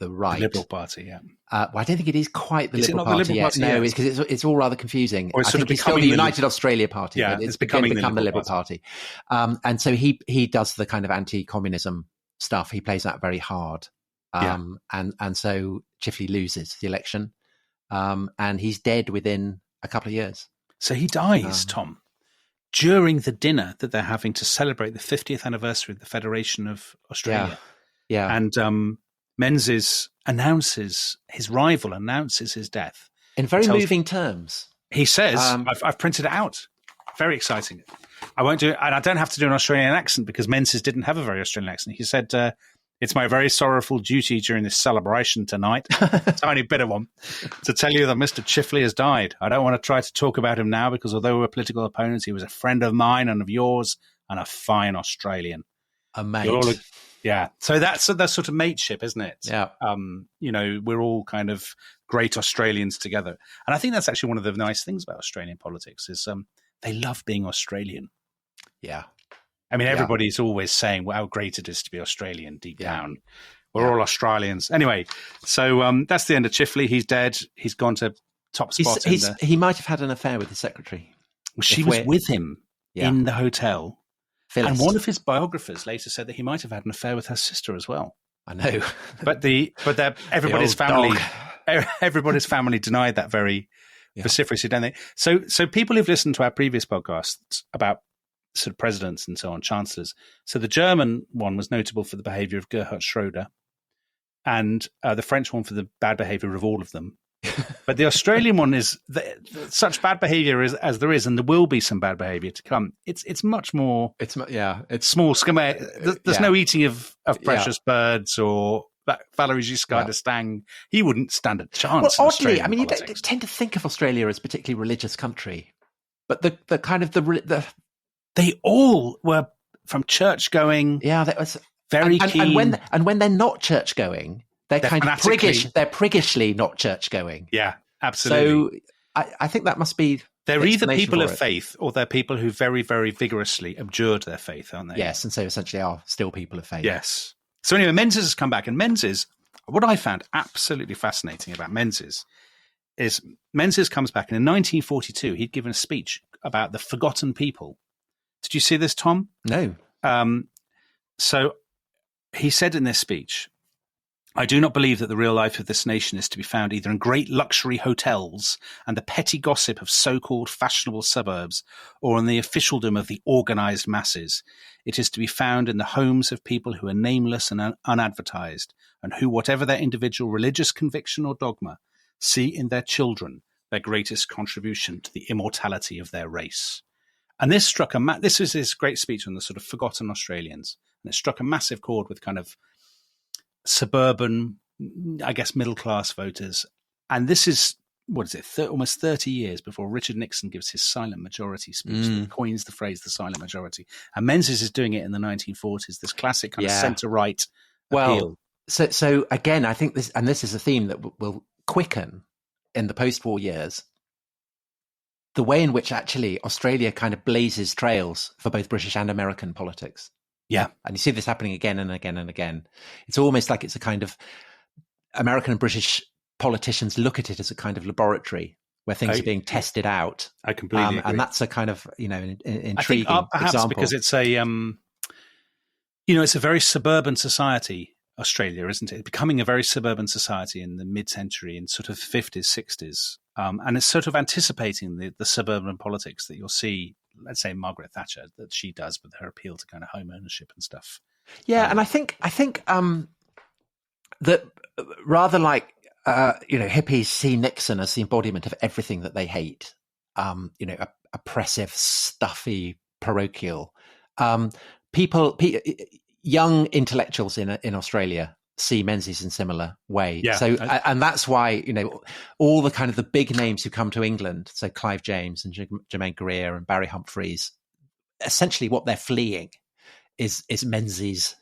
Speaker 1: right,
Speaker 2: the Liberal Party. Yeah.
Speaker 1: Well, I don't think it is quite the Liberal Party yet.
Speaker 2: Party,
Speaker 1: no, it's because it's all rather confusing.
Speaker 2: Or it's
Speaker 1: I think it's still the United Australia Party.
Speaker 2: Yeah,
Speaker 1: but
Speaker 2: it's becoming
Speaker 1: the Liberal Party. And so he does the kind of anti-communism stuff. He plays that very hard. And so Chifley loses the election, and he's dead within a couple of years.
Speaker 2: So he dies, Tom, during the dinner that they're having to celebrate the 50th anniversary of the Federation of Australia.
Speaker 1: Yeah.
Speaker 2: And Menzies his rival announces his death.
Speaker 1: In very moving terms.
Speaker 2: He says, I've printed it out. Very exciting. I won't do it, and I don't have to do an Australian accent because Menzies didn't have a very Australian accent. He said, it's my very sorrowful duty during this celebration tonight, tiny bit of one, to tell you that Mr. Chifley has died. I don't want to try to talk about him now because although we're political opponents, he was a friend of mine and of yours and a fine Australian.
Speaker 1: A mate.
Speaker 2: Yeah. So that's sort of mateship, isn't it?
Speaker 1: Yeah.
Speaker 2: We're all kind of great Australians together. And I think that's actually one of the nice things about Australian politics is they love being Australian.
Speaker 1: Yeah.
Speaker 2: I mean, everybody's always saying how great it is to be Australian deep down. We're all Australians. Anyway, so that's the end of Chifley. He's dead. He's gone to top spot.
Speaker 1: He might have had an affair with his secretary.
Speaker 2: Well, she was with him in the hotel. Phyllis. And one of his biographers later said that he might have had an affair with her sister as well.
Speaker 1: I know.
Speaker 2: But everybody's family denied that very vociferously, don't they? So people who've listened to our previous podcasts about sort of presidents and so on, chancellors. So the German one was notable for the behavior of Gerhard Schroeder, and the French one for the bad behavior of all of them. But the Australian one is such bad behavior as there is, and there will be some bad behavior to come. It's much more. It's small scale. There's no eating of precious birds or Valéry Giscard d'Estaing. He wouldn't stand a chance.
Speaker 1: Well, oddly, I mean, you tend to think of Australia as a particularly religious country, but the kind of the
Speaker 2: they all were from church going.
Speaker 1: Yeah, that was
Speaker 2: very keen.
Speaker 1: And when they're not church going, they're kind of priggish. They're priggishly not church going.
Speaker 2: Yeah, absolutely.
Speaker 1: So I think that must be
Speaker 2: They're either
Speaker 1: explanation
Speaker 2: people
Speaker 1: for
Speaker 2: of
Speaker 1: it.
Speaker 2: faith or they're people who very, very vigorously abjured their faith, aren't they?
Speaker 1: Yes, and so essentially are still people of faith.
Speaker 2: Yes. So anyway, Menzies has come back, and Menzies, what I found absolutely fascinating about Menzies is Menzies comes back, and in 1942 he'd given a speech about the forgotten people. Did you see this, Tom?
Speaker 1: No.
Speaker 2: So he said in this speech, I do not believe that the real life of this nation is to be found either in great luxury hotels and the petty gossip of so-called fashionable suburbs or in the officialdom of the organized masses. It is to be found in the homes of people who are nameless and unadvertised, and who, whatever their individual religious conviction or dogma, see in their children their greatest contribution to the immortality of their race. And this struck this was his great speech on the sort of forgotten Australians, and it struck a massive chord with kind of suburban, I guess, middle-class voters. And this is, almost 30 years before Richard Nixon gives his silent majority speech that coins the phrase the silent majority. And Menzies is doing it in the 1940s, this classic kind of centre-right appeal.
Speaker 1: So again, I think this is a theme that will quicken in the post-war years, the way in which actually Australia kind of blazes trails for both British and American politics.
Speaker 2: Yeah.
Speaker 1: And you see this happening again and again and again. It's almost like it's a kind of American and British politicians look at it as a kind of laboratory where things are being tested out.
Speaker 2: I completely agree.
Speaker 1: And that's a kind of, intriguing
Speaker 2: I think, perhaps
Speaker 1: example.
Speaker 2: Because it's a, it's a very suburban society, Australia, isn't it? It's becoming a very suburban society in the mid-century, in sort of 50s, 60s. And it's sort of anticipating the suburban politics that you'll see, let's say, Margaret Thatcher, that she does with her appeal to kind of home ownership and stuff.
Speaker 1: Yeah, and I think that rather like hippies see Nixon as the embodiment of everything that they hate, oppressive, stuffy, parochial. Young intellectuals in Australia see Menzies in a similar way.
Speaker 2: Yeah.
Speaker 1: So, and that's why, all the kind of the big names who come to England, so Clive James and Germaine Greer and Barry Humphries, essentially what they're fleeing is Menzies.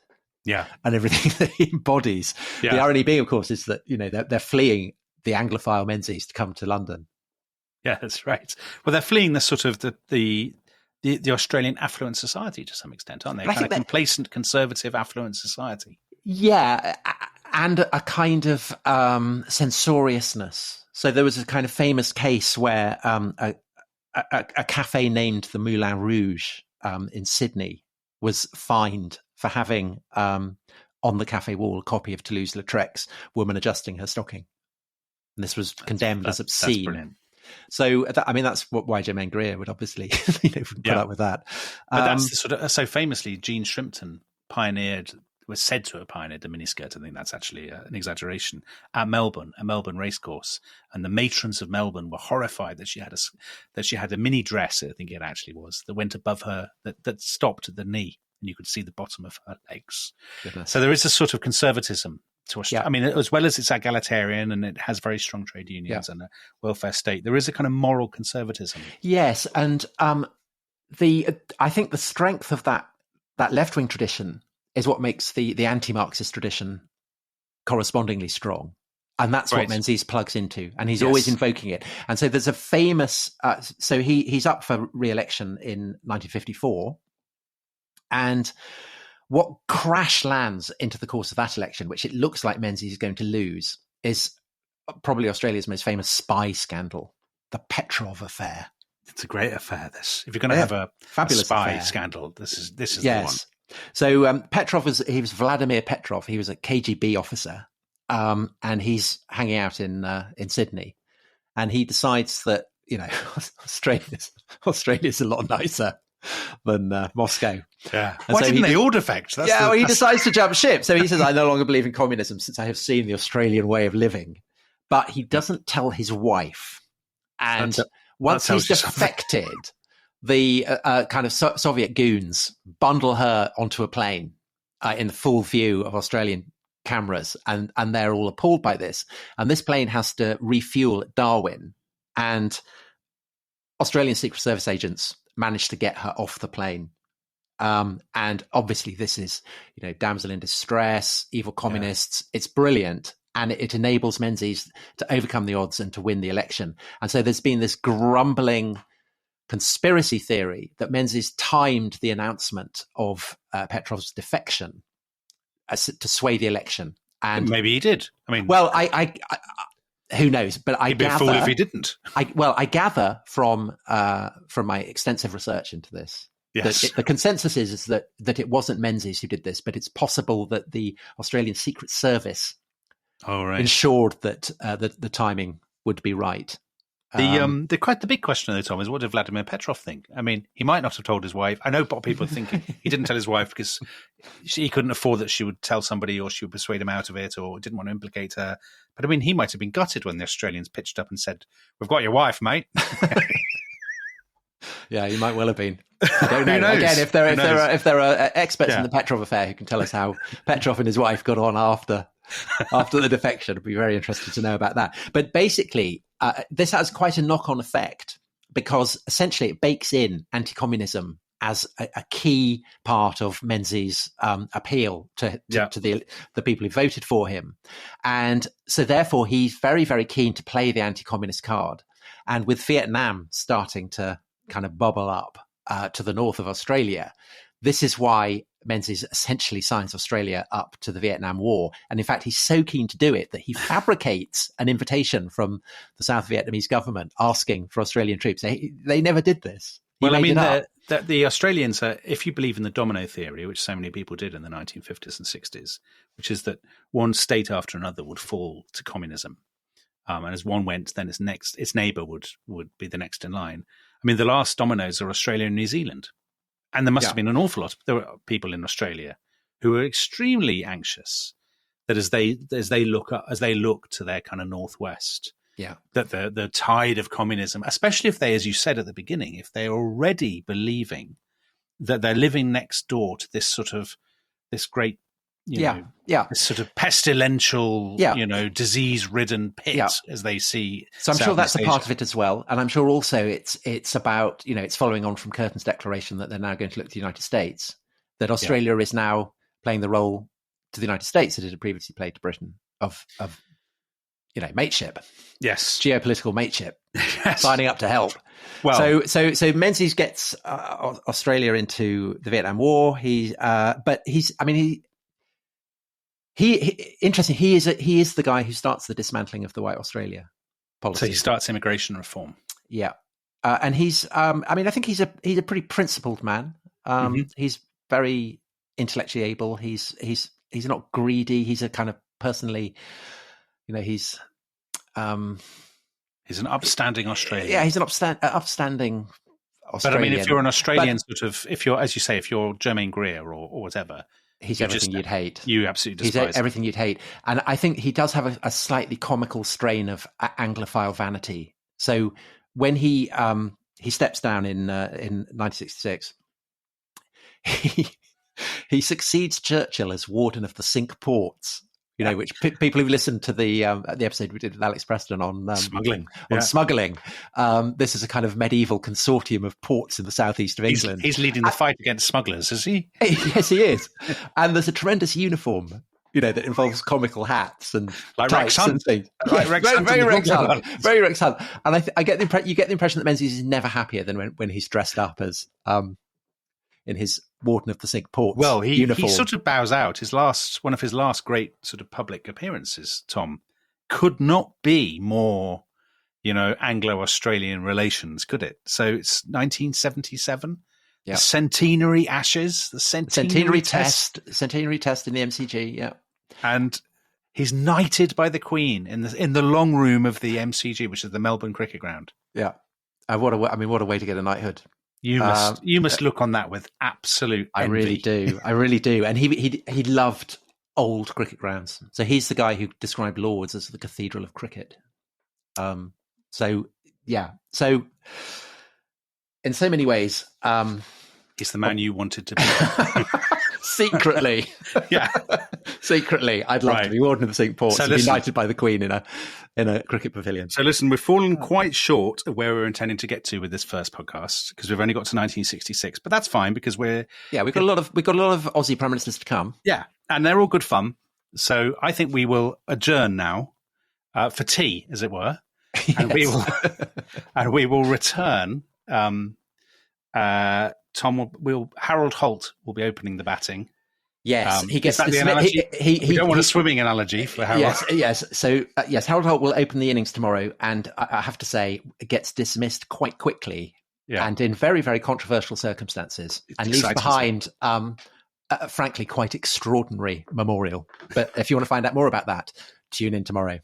Speaker 2: Yeah.
Speaker 1: And everything that he embodies.
Speaker 2: Yeah.
Speaker 1: The irony being, of course, is that, they're fleeing the Anglophile Menzies to come to London.
Speaker 2: Yeah, that's right. Well, they're fleeing the sort of the Australian affluent society to some extent, aren't they? A kind of complacent, conservative, affluent society.
Speaker 1: Yeah, and a kind of censoriousness. So there was a kind of famous case where a cafe named the Moulin Rouge in Sydney was fined for having on the cafe wall a copy of Toulouse-Lautrec's Woman Adjusting Her Stocking. And this was condemned as obscene.
Speaker 2: That's brilliant.
Speaker 1: So, that's why Germaine Greer would obviously put up with that.
Speaker 2: But that's the sort of, so famously, Jean Shrimpton was said to have pioneered the miniskirt. I think that's actually an exaggeration, at Melbourne, a Melbourne racecourse. And the matrons of Melbourne were horrified that she had a mini dress, I think it actually was, that went above her, that stopped at the knee, and you could see the bottom of her legs. Goodness. So there is a sort of conservatism to Australia. Yeah. I mean, as well as it's egalitarian and it has very strong trade unions and a welfare state, there is a kind of moral conservatism.
Speaker 1: Yes, and I think the strength of that left-wing tradition is what makes the anti-Marxist tradition correspondingly strong. And that's what Menzies plugs into. And he's always invoking it. And so there's a famous... so he's up for re-election in 1954. And what crash lands into the course of that election, which it looks like Menzies is going to lose, is probably Australia's most famous spy scandal, the Petrov affair.
Speaker 2: It's a great affair, this. If you're going to have a fabulous spy affair. This is the one.
Speaker 1: So Petrov was Vladimir Petrov. He was a KGB officer, and he's hanging out in Sydney, and he decides that Australia's a lot nicer than Moscow.
Speaker 2: Yeah. Why didn't they all defect?
Speaker 1: He decides to jump ship. So he says, I no longer believe in communism since I have seen the Australian way of living. But he doesn't tell his wife. And once he's defected, the kind of Soviet goons bundle her onto a plane in the full view of Australian cameras. And they're all appalled by this. And this plane has to refuel at Darwin. And Australian Secret Service agents managed to get her off the plane. And obviously this is, damsel in distress, evil communists. Yeah. It's brilliant. And it enables Menzies to overcome the odds and to win the election. And so there's been this grumbling conspiracy theory that Menzies timed the announcement of Petrov's defection to sway the election. And
Speaker 2: maybe he did. I mean,
Speaker 1: well, I who knows? But
Speaker 2: he'd be a fool if he didn't.
Speaker 1: I gather from my extensive research into this.
Speaker 2: Yes.
Speaker 1: The consensus is that it wasn't Menzies who did this, but it's possible that the Australian Secret Service ensured that the timing would be right.
Speaker 2: The big question though, Tom, is what did Vladimir Petrov think? I mean, he might not have told his wife. I know what people are thinking. He didn't tell his wife because he couldn't afford that she would tell somebody or she would persuade him out of it or didn't want to implicate her. But I mean, he might have been gutted when the Australians pitched up and said, "We've got your wife, mate."
Speaker 1: Yeah, he might well have been. I don't know. Again, if there are experts in the Petrov affair who can tell us how Petrov and his wife got on after the defection, I'd be very interested to know about that. But basically, this has quite a knock-on effect because essentially it bakes in anti-communism as a key part of Menzies' appeal to the people who voted for him. And so therefore he's very, very keen to play the anti-communist card. And with Vietnam starting to kind of bubble up to the north of Australia, this is why Menzies essentially signs Australia up to the Vietnam War. And in fact, he's so keen to do it that he fabricates an invitation from the South Vietnamese government asking for Australian troops. They never did this.
Speaker 2: Well, I mean, the Australians, if you believe in the domino theory, which so many people did in the 1950s and 60s, which is that one state after another would fall to communism. And as one went, then its neighbour would be the next in line. I mean, the last dominoes are Australia and New Zealand. And there must have been an awful lot. There were people in Australia who were extremely anxious that as they look to their kind of northwest, that the tide of communism, especially if they, as you said at the beginning, if they're already believing that they're living next door to this great, this sort of pestilential, disease-ridden pit as they see.
Speaker 1: So I'm sure that's a part of it as well, and I'm sure also it's about it's following on from Curtin's declaration that they're now going to look to the United States. That Australia is now playing the role to the United States that it had previously played to Britain of mateship, geopolitical mateship, signing up to help. Well, so Menzies gets Australia into the Vietnam War. Interesting. He is the guy who starts the dismantling of the White Australia policy.
Speaker 2: So he starts immigration reform.
Speaker 1: Yeah, and he's. I think he's a pretty principled man. He's very intellectually able. He's not greedy. He's a kind of personally, he's an
Speaker 2: upstanding Australian.
Speaker 1: Yeah, he's an upstanding Australian.
Speaker 2: But I mean, if you're an Australian if you're, as you say, if you're Germaine Greer or whatever.
Speaker 1: He's everything you'd hate.
Speaker 2: You absolutely despise
Speaker 1: He's everything you'd hate. And I think he does have a slightly comical strain of Anglophile vanity. So when he steps down in 1966, he succeeds Churchill as Warden of the Cinque Ports, which people who listened to the episode we did with Alex Preston on
Speaker 2: smuggling.
Speaker 1: This is a kind of medieval consortium of ports in the southeast of England.
Speaker 2: He's leading the fight against smugglers, is he?
Speaker 1: Yes, he is. And there's a tremendous uniform, that involves comical hats and
Speaker 2: like Rex Hunt.
Speaker 1: Very Rex Hunt. Very Rex Hunt. And I get you get the impression that Menzies is never happier than when he's dressed up as in his Warden of the Cinque Ports.
Speaker 2: Well, he sort of bows out. One of his last great sort of public appearances, Tom, could not be more, Anglo-Australian relations, could it? So it's 1977. Yeah. The centenary ashes, the centenary test
Speaker 1: in the MCG. Yeah,
Speaker 2: and he's knighted by the Queen in the long room of the MCG, which is the Melbourne Cricket Ground.
Speaker 1: Yeah, what a way to get a knighthood.
Speaker 2: You must look on that with absolute envy.
Speaker 1: I really do. And he loved old cricket grounds. So he's the guy who described Lord's as the cathedral of cricket. So in so many ways,
Speaker 2: he's the man you wanted to be.
Speaker 1: Secretly. Secretly, I'd love to be Warden of the Cinque Ports and be knighted by the Queen in a cricket pavilion.
Speaker 2: So listen, we've fallen quite short of where we were intending to get to with this first podcast because we've only got to 1966, but that's fine because we've got a lot of
Speaker 1: Aussie prime ministers to come.
Speaker 2: Yeah, and they're all good fun. So I think we will adjourn now for tea, as it were, and we will return Tom Harold Holt will be opening the batting.
Speaker 1: Yes, he gets
Speaker 2: the analogy. We don't want a swimming analogy for Harold.
Speaker 1: Yes. So yes, Harold Holt will open the innings tomorrow, and I have to say, gets dismissed quite quickly, and in very, very controversial circumstances, and leaves behind, frankly, quite extraordinary memorial. But if you want to find out more about that, tune in tomorrow.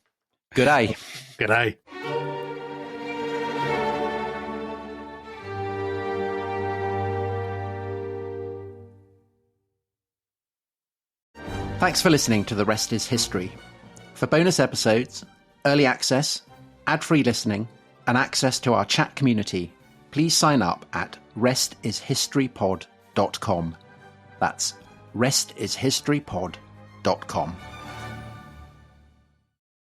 Speaker 1: Good day.
Speaker 2: Good day.
Speaker 1: Thanks for listening to The Rest is History. For bonus episodes, early access, ad-free listening, and access to our chat community, please sign up at restishistorypod.com. That's restishistorypod.com.